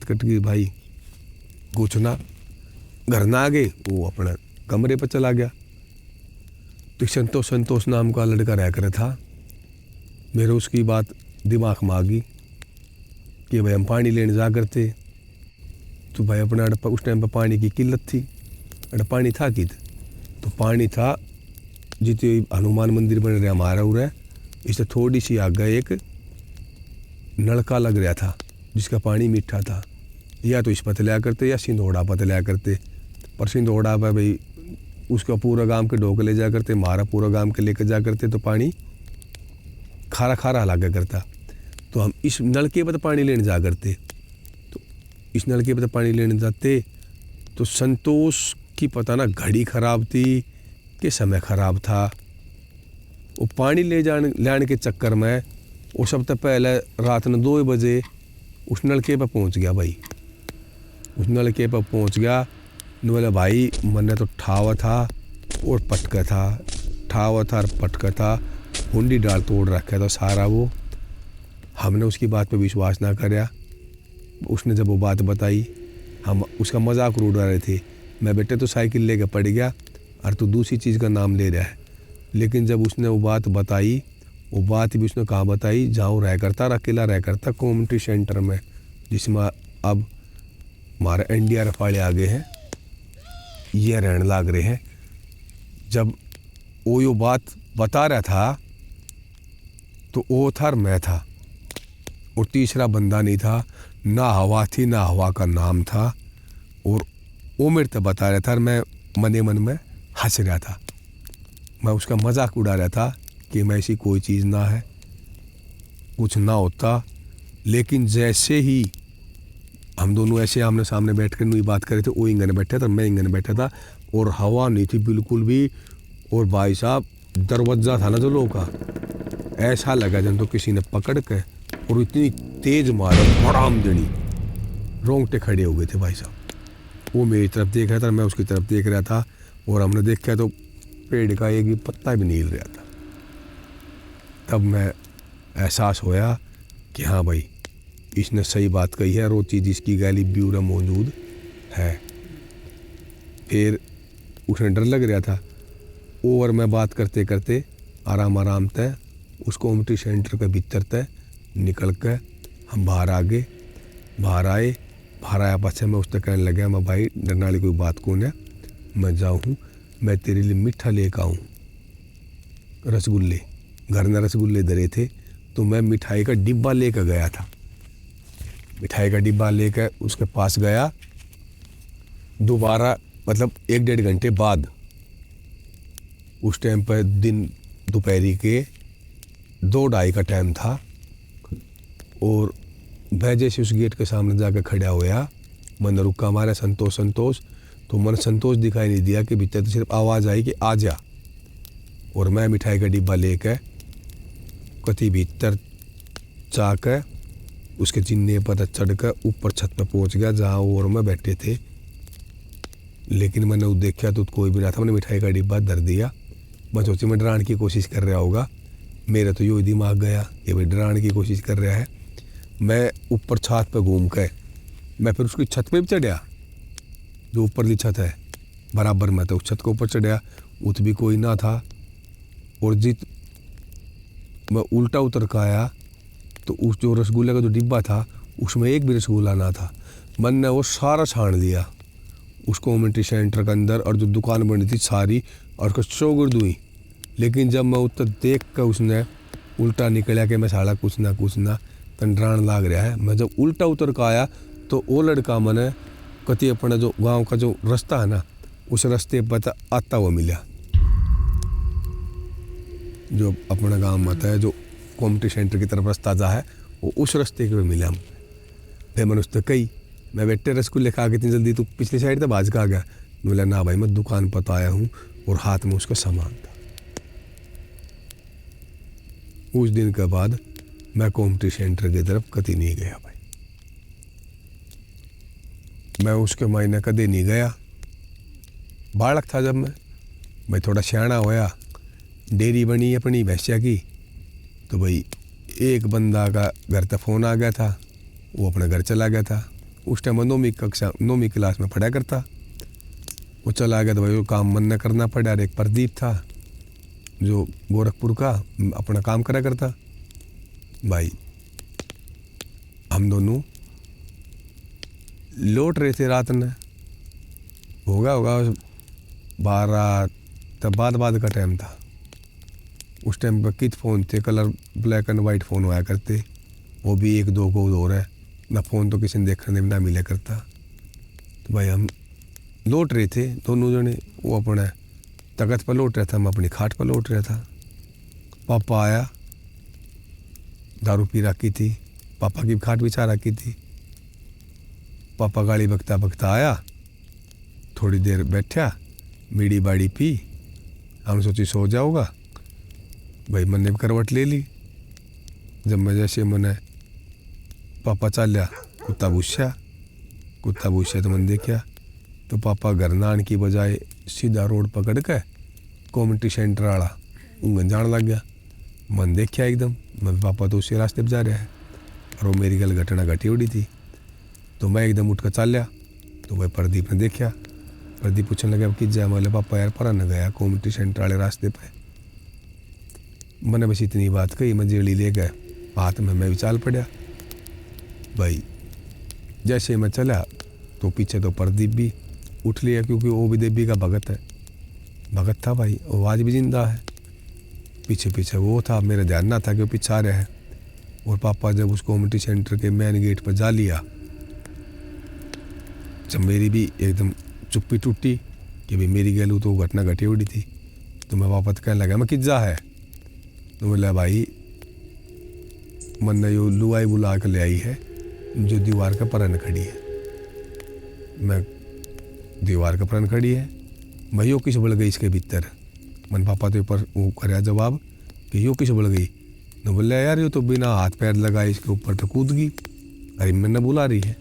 कट गई भाई, कुछ ना घर ना आ गए, वो अपने कमरे पर चला गया। तो संतोष नाम का लड़का रह कर था। मेरे उसकी बात दिमाग में आ गई कि भाई हम पानी लेने जा करते, तो भाई अपना उस टाइम पर पानी की किल्लत थी। अड़ा पानी था कि तो पानी था जितने हनुमान मंदिर बन रहा हमारा उरा, इससे थोड़ी सी आगे एक नलका लग रहा था जिसका पानी मीठा था। या तो इस पर लिया करते या सिंधोड़ा पर लिया करते, पर सिंधोड़ा पर भाई उसका पूरा गांव के ढोके ले जा करते, हमारा पूरा गांव के लेकर जा करते, तो पानी खारा खारा लगा करता। तो हम इस नलके पर पानी लेने जा करते। तो इस नलके पर पानी लेने जाते तो संतोष की पता ना घड़ी ख़राब थी कि समय ख़राब था। वो पानी लाने के चक्कर में वो सबसे पहले रात में 2 बजे उस नलके पर पहुंच गया। भाई उस नलके पर पहुंच गया, बोला भाई मैंने तो ठावा था और पटका था, ठावा था और पटका था, हुंडी डाल तोड़ रखा था सारा। वो हमने उसकी बात पे विश्वास ना कराया। उसने जब वो बात बताई, हम उसका मजाक उड़ा रहे थे, मैं बेटे तो साइकिल लेकर पड़ गया और तू दूसरी चीज़ का नाम ले रहा है। लेकिन जब उसने वो बात बताई, वो बात भी उसने कहाँ बताई, जहाँ वो रह करता, अकेला रह करता कम्युनिटी सेंटर में, जिसमें अब हमारे NDRF वाले आगे हैं, ये रहने लग रहे हैं। जब वो यो बात बता रहा था तो वो था और मैं था, और तीसरा बंदा नहीं था, ना हवा थी ना हवा का नाम था। और वो मेरे से बता रहा था और मैं मने मन में हंस रहा था। मैं उसका मजाक उड़ा रहा था कि मैं ऐसी कोई चीज़ ना है, कुछ ना होता। लेकिन जैसे ही हम दोनों ऐसे आमने सामने बैठ कर बात कर रहे थे, वो इंगन बैठा था, मैं इंगन बैठा था, और हवा नहीं थी बिल्कुल भी। और भाई साहब दरवाजा था ना जो लोगों का, ऐसा लगा जन तो किसी ने पकड़ के और इतनी तेज मारा, बड़ाम देनी, रोंगटे खड़े हो गए थे भाई साहब। वो मेरी तरफ देख रहा था, मैं उसकी तरफ देख रहा था, और हमने देखा तो पेड़ का एक भी पत्ता भी नहीं हिल रहा था। तब मैं एहसास होया कि हाँ भाई इसने सही बात कही है, और वो चीज़ इसकी गैली ब्यूरा मौजूद है। फिर उसने डर लग रहा था, और मैं बात करते करते आराम तय उस कम्युनिटी सेंटर के भीतर तय निकल कर हम बाहर आया पाछे मैं उससे कहने लगा, मैं भाई डरने वाली कोई बात कौन है, मैं जाऊँ, मैं तेरे लिए मीठा लेकर आऊँ, रसगुल्ले। घर में रसगुल्ले धरे थे, तो मैं मिठाई का डिब्बा लेकर गया था। मिठाई का डिब्बा लेकर उसके पास गया, दोबारा मतलब 1-1.5 घंटे बाद, उस टाइम पर दिन दोपहरी के 2-2:30 का टाइम था। और मैं जैसे उस गेट के सामने जाकर खड़ा होया, मैंने रुका, हमारा संतोष तो मन संतोष दिखाई नहीं दिया कि भीतर तो सिर्फ आवाज़ आई कि आ जा। और मैं मिठाई का डिब्बा लेकर कति भीतर जाकर उसके चिन्ने पर चढ़कर ऊपर छत पर पहुंच गया जहाँ और मैं बैठे थे। लेकिन मैंने वो देखा तो कोई भी ना था। मैंने मिठाई का डिब्बा धर दिया। मैं सोची मैं डराने की कोशिश कर रहा होगा। मेरा तो यो दिमाग गया कि भाई डराने की कोशिश कर रहा है। मैं ऊपर छत पर घूम कर मैं फिर उसकी छत पे भी चढ़ा, जो ऊपरली छत है बराबर में, तो उस छत के ऊपर चढ़ा। उत भी कोई ना था। और जित मैं उल्टा उतर का आया तो उस जो रसगुल्ले का जो डिब्बा था उसमें एक भी रसगुल्ला ना था। मैंने वो सारा छान लिया उस कम्युनिटी सेंटर के अंदर, और जो दुकान बनी थी सारी, और उसको चौगिर्द हुई। लेकिन जब मैं उत्तर देख कर उसने उल्टा निकला कि मैं साला कुछ ना तंडरान लाग रहा है। मैं जब उल्टा उतर का आया तो वो लड़का मैंने कति अपना जो गांव का जो रास्ता है ना, उस रास्ते पर आता हुआ मिला, जो अपना गांव में आता है, जो कम्युनिटी सेंटर की तरफ रास्ता जा है, वो उस रास्ते के पे मिला। फिर मैंने उससे कही, मैं बेटे रसगुल्ले खा के इतनी जल्दी तू पिछली साइड से भाज का गया? बोला ना भाई, मैं दुकान पर तो आया हूँ, और हाथ में उसका सामान था। उस दिन के बाद मैं कम्युनिटी सेंटर की तरफ कभी नहीं गया भाई। मैं उसके मायने कदे नहीं गया। बालक था जब मैं थोड़ा सियाना होया, डेयरी बनी अपनी भैंसिया की, तो भाई एक बंदा का घर तक फ़ोन आ गया था, वो अपने घर चला गया था। उस टाइम मैं 9वीं क्लास में पढ़ा करता। वो चला गया तो भाई वो काम मन न करना पड़ा। और एक प्रदीप था जो गोरखपुर का अपना काम करा करता। भाई हम दोनों लौट रहे थे रात में, होगा 12 तब बाद का टाइम था। उस टाइम पर कित फ़ोन थे, colour black and white phone हुआ करते, वो भी 1-2 को हो रहा है ना। फ़ोन तो किसी ने देखने में ना मिला करता। तो भाई हम लौट रहे थे दोनों जने। वो अपने तख्त पर लौट रहा था, मैं अपनी खाट पर लौट रहा था। पापा आया, दारू पी रखी थी, पापा की खाट बिछा रखी थी। पापा गाड़ी बकता बकता आया, थोड़ी देर बैठा, बीड़ी बाड़ी पी। हम सोची सो जाओगा। भाई मैंने भी करवट ले ली। जब मैं जैसे मैंने पापा चालिया, कुत्ता भूसा तो मैंने देखा तो पापा घर नान की बजाय सीधा रोड पकड़ के कम्युनिटी सेंटर वाला ऊँगन जान लग गया। मन देखा एकदम, मैं पापा तो उसी रास्ते पर जा रहा है, और वो मेरी गल घटना घटी उड़ी थी। तो मैं एकदम उठ कर चल लिया। तो भाई प्रदीप ने देखा। प्रदीप पूछने लगा अब किस जाए? बोले पापा यार पर न गया कम्युनिटी सेंटर वाले रास्ते पे। मैंने बस इतनी बात कही, मैं जेड़ी ले गए हाथ में, मैं भी चाल पड़ा। भाई जैसे मैं चला तो पीछे तो प्रदीप भी उठ लिया, क्योंकि वो भी देवी का भगत था भाई, वो आज भी जिंदा है। पीछे वो था, मेरा ध्यान ना था कि वो पीछे आ रहा है। और पापा जब उस कम्युनिटी सेंटर के मेन गेट पर जा लिया, जब मेरी भी एकदम चुप्पी टूटी कि भाई मेरी गलू तो घटना घटी उड़ी थी। तो मैं वापस कहने लगा मैं किज्जा है? तो बोला भाई मन ने यो लुआई बुला कर ले आई है जो दीवार का परन खड़ी है। मैं दीवार का परन खड़ी है, मैं यो किस बढ़ गई इसके भीतर? मन पापा तो ऊपर वो कराया जवाब कि यो किस बढ़ गई? तो बोला यार यो तो बिना हाथ पैर लगाए इसके ऊपर तो कूद गई। अरे मैंने बुला रही है।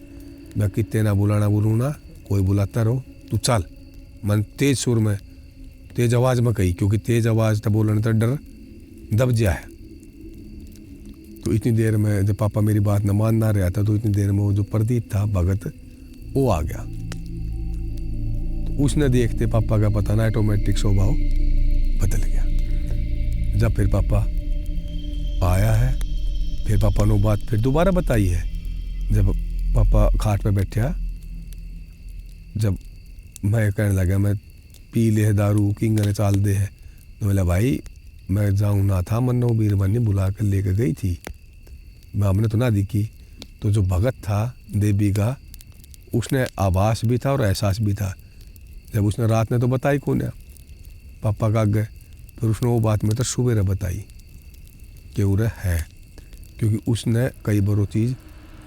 मैं कितने ना बुलाना बोलूँ ना, कोई बुलाता रहो, तू चल। मन तेज सुर में तेज आवाज़ में कही, क्योंकि तेज आवाज़ तो बोलने तो डर दब जा है। तो इतनी देर में जब पापा मेरी बात न मान ना रहा था, तो इतनी देर में वो जो प्रदीप था भगत, वो आ गया। तो उसने देखते पापा का पता ना ऑटोमेटिक स्वभाव बदल गया। जब फिर पापा आया है, फिर पापा ने बात फिर दोबारा बताई है। जब पापा खाट पे बैठा, जब मैं कहने लगा मैं पी ले दारू किंगने चाल दे है, तो बोला भाई मैं जाऊँ ना था, मन्नो बीरबनी बुला कर लेकर गई थी, मैं हमने तो ना दिखी। तो जो भगत था देवी का, उसने आभास भी था और एहसास भी था। जब उसने रात में तो बताई कौन है, पापा का गए, फिर उसने वो बात में तो सुबह बताई कि उरे है, क्योंकि उसने कई बार वो चीज़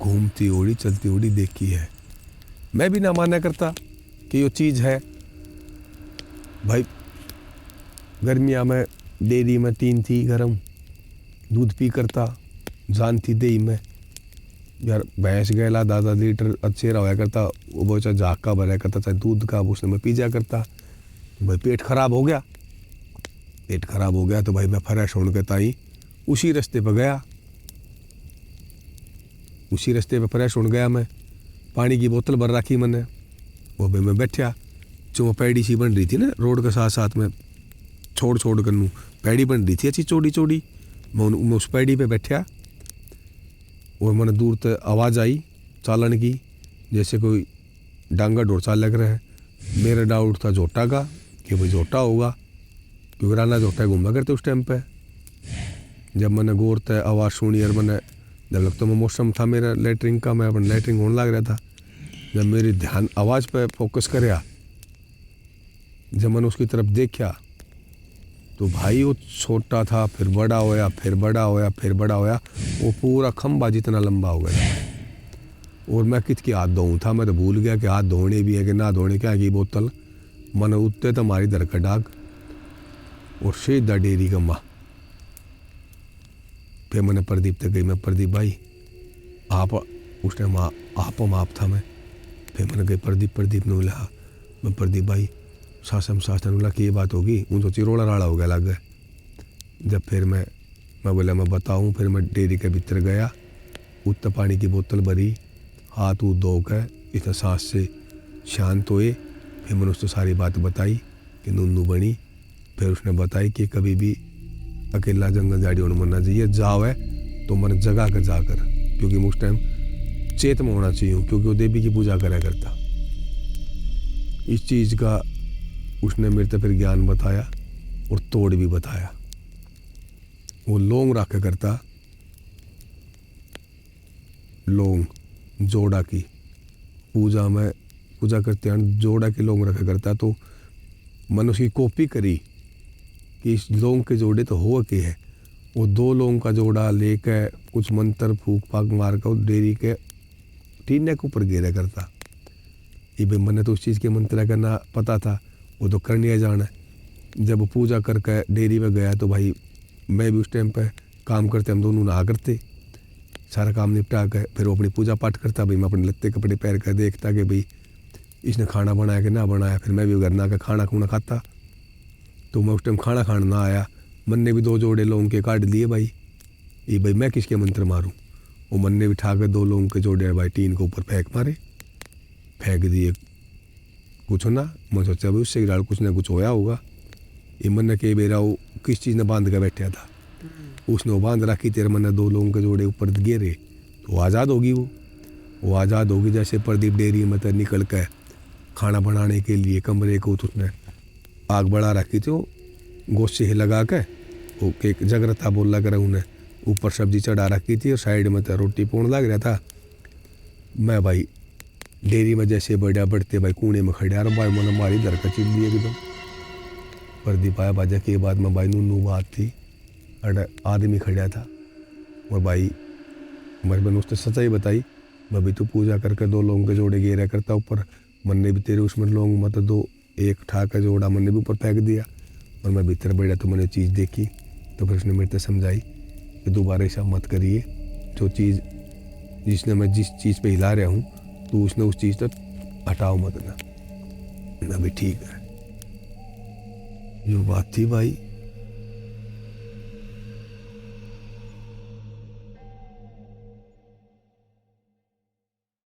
घूमती उड़ी चलती उड़ी देखी है। मैं भी ना माना करता कि ये चीज़ है भाई। गर्मिया में डेयरी में 3 थी गरम, दूध पी करता, जान थी दही में यार। भैंस गैला 10 लीटर अच्छे रहा करता, वो बोचा झाग का भरा करता, चाहे दूध का, उसने मैं पी जा करता। भाई पेट खराब हो गया, पेट खराब हो गया तो भाई मैं फ्रेश होने के ताई उसी रास्ते पर गया, उसी रास्ते पे फ्रेश होने गया मैं। पानी की बोतल भर रखी मैंने, वो भाई मैं बैठा, जो पैड़ी सी बन रही थी ना रोड के साथ साथ में, छोड़ छोड़ कर नू पैड़ी बन रही थी अच्छी चौड़ी चौड़ी। मैं उस पैड़ी पे बैठा और मैंने दूर तक आवाज़ आई चालन की, जैसे कोई डांगा ढोर चाल लग रहा है। मेरा डाउट था जोटा का कि भाई जोटा होगा, क्योंकि राना जोटा घूमा करते उस टाइम पे। जब मैंने गौर तय आवाज़ सुनी और मैंने जब लगता मैं मौसम था मेरा लेटरिंग का, मैं अपना लेटरिंग होने लग रहा था। जब मेरी ध्यान आवाज़ पे फोकस कराया, जब मैंने उसकी तरफ देखा तो भाई वो छोटा था, फिर बड़ा होया, फिर बड़ा होया, फिर बड़ा होया, वो पूरा खंबा जितना लंबा हो गया। और मैं कित के हाथ धोऊँ था, मैं तो भूल गया कि हाथ धोने भी है कि ना धोने, क्या की बोतल मैंने उतने तो मारी दर का डाग और सीधा डेयरी का माँ। फिर मैंने प्रदीप तक गई, मैं प्रदीप भाई आप, उस टाइम आप था मैं। फिर मैंने कही प्रदीप ने बोला, मैं प्रदीप भाई सासम बोला कि ये बात होगी, उन तो चिरोड़ा राड़ा हो गया लग गए। जब फिर मैं बोला मैं बताऊँ, फिर मैं डेयरी के भीतर गया, उत्तर पानी की बोतल भरी, हाथ ऊथ धो कर इतना सांस से शांत हुए। फिर मैंने उसको सारी बात बताई कि नन्नू बनी। फिर उसने बताई कि कभी भी अकेला जंगल झाड़ी होने मरना चाहिए, जाओ है तो मन जगा कर जाकर, क्योंकि मैं उस टाइम चेत में होना चाहिए, क्योंकि वो देवी की पूजा करा करता। इस चीज़ का उसने मेरे से फिर ज्ञान बताया और तोड़ भी बताया। वो लौंग रखा करता, लौंग जोड़ा की पूजा में, पूजा करते हैं जोड़ा की लौंग रखा करता। तो मैंने उसकी कॉपी करी कि इस लौंग के जोड़े तो हो के है। वो 2 लौंग का जोड़ा लेकर कुछ मंत्र फूक फाक मार कर डेयरी के टीने के ऊपर गिरा करता। ये भाई मैंने तो उस चीज़ के मंत्र करना पता था, वो तो करने जाना। जब वो पूजा करके डेयरी में गया तो भाई मैं भी उस टाइम पे काम करते, हम दोनों नहा करते, सारा काम निपटा कर फिर वो अपनी पूजा पाठ करता। भाई मैं अपने लत्ते कपड़े पहन कर देखता कि भाई इसने खाना बनाया कि ना बनाया। फिर मैं भी घर ना कर खाना खूना खाता। तो मैं उस टाइम खाना खाना ना आया, मन ने भी 2 जोड़े लौंग के काट लिए भाई। ये भाई मैं किसके मंत्र मारूं। वो मन ने भी उठा कर 2 लौंग के जोड़े भाई टीन के ऊपर फेंक मारे, फेंक दिए। कुछ ना, मैं सोचा भाई उससे डाल कुछ ना कुछ होया होगा। ये मन ने कई बेरा वो किस चीज़ ने बांध कर बैठा था, उसने वो बांध रखी, तेरे मन ने 2 लौंग के जोड़े ऊपर गिरे तो आज़ाद होगी। वो आज़ाद होगी। जैसे प्रदीप डेयरी में तो निकल कर खाना बनाने के लिए कमरे को, तो उसने आग बढ़ा रखी थी, वो गोश्त लगा के वो एक जगरता बोला कर उन्हें ऊपर सब्जी चढ़ा रखी थी और साइड में तो रोटी पोण लग रहा था। मैं भाई डेयरी में जैसे बढ़िया बढ़ते भाई कूने में खड़े और भाई मैंने मारी दर का चिल्ली एकदम। प्रदीप आया बाजा के बाद में भाई नूनू बात थी, अरे आदमी खड़ा था और भाई मेरे बन उसने सच्चाई बताई। मैं भी तो पूजा करके 2 लौंग के जोड़े गिरा करता ऊपर, मन ने भी तेरे उसमें लौंग मत 2 एक ठा का जोड़ा मन ने भी ऊपर फेंक दिया। और मैं भीतर बैठा तो मैंने चीज़ देखी, तो फिर उसने मेरे से समझाई कि दोबारा ऐसा मत करिए, जो चीज़ जिसने मैं जिस चीज़ पे हिला रहा हूँ तो उसने उस चीज़ तक हटाओ मत ना। मैं भी ठीक है, जो बात थी भाई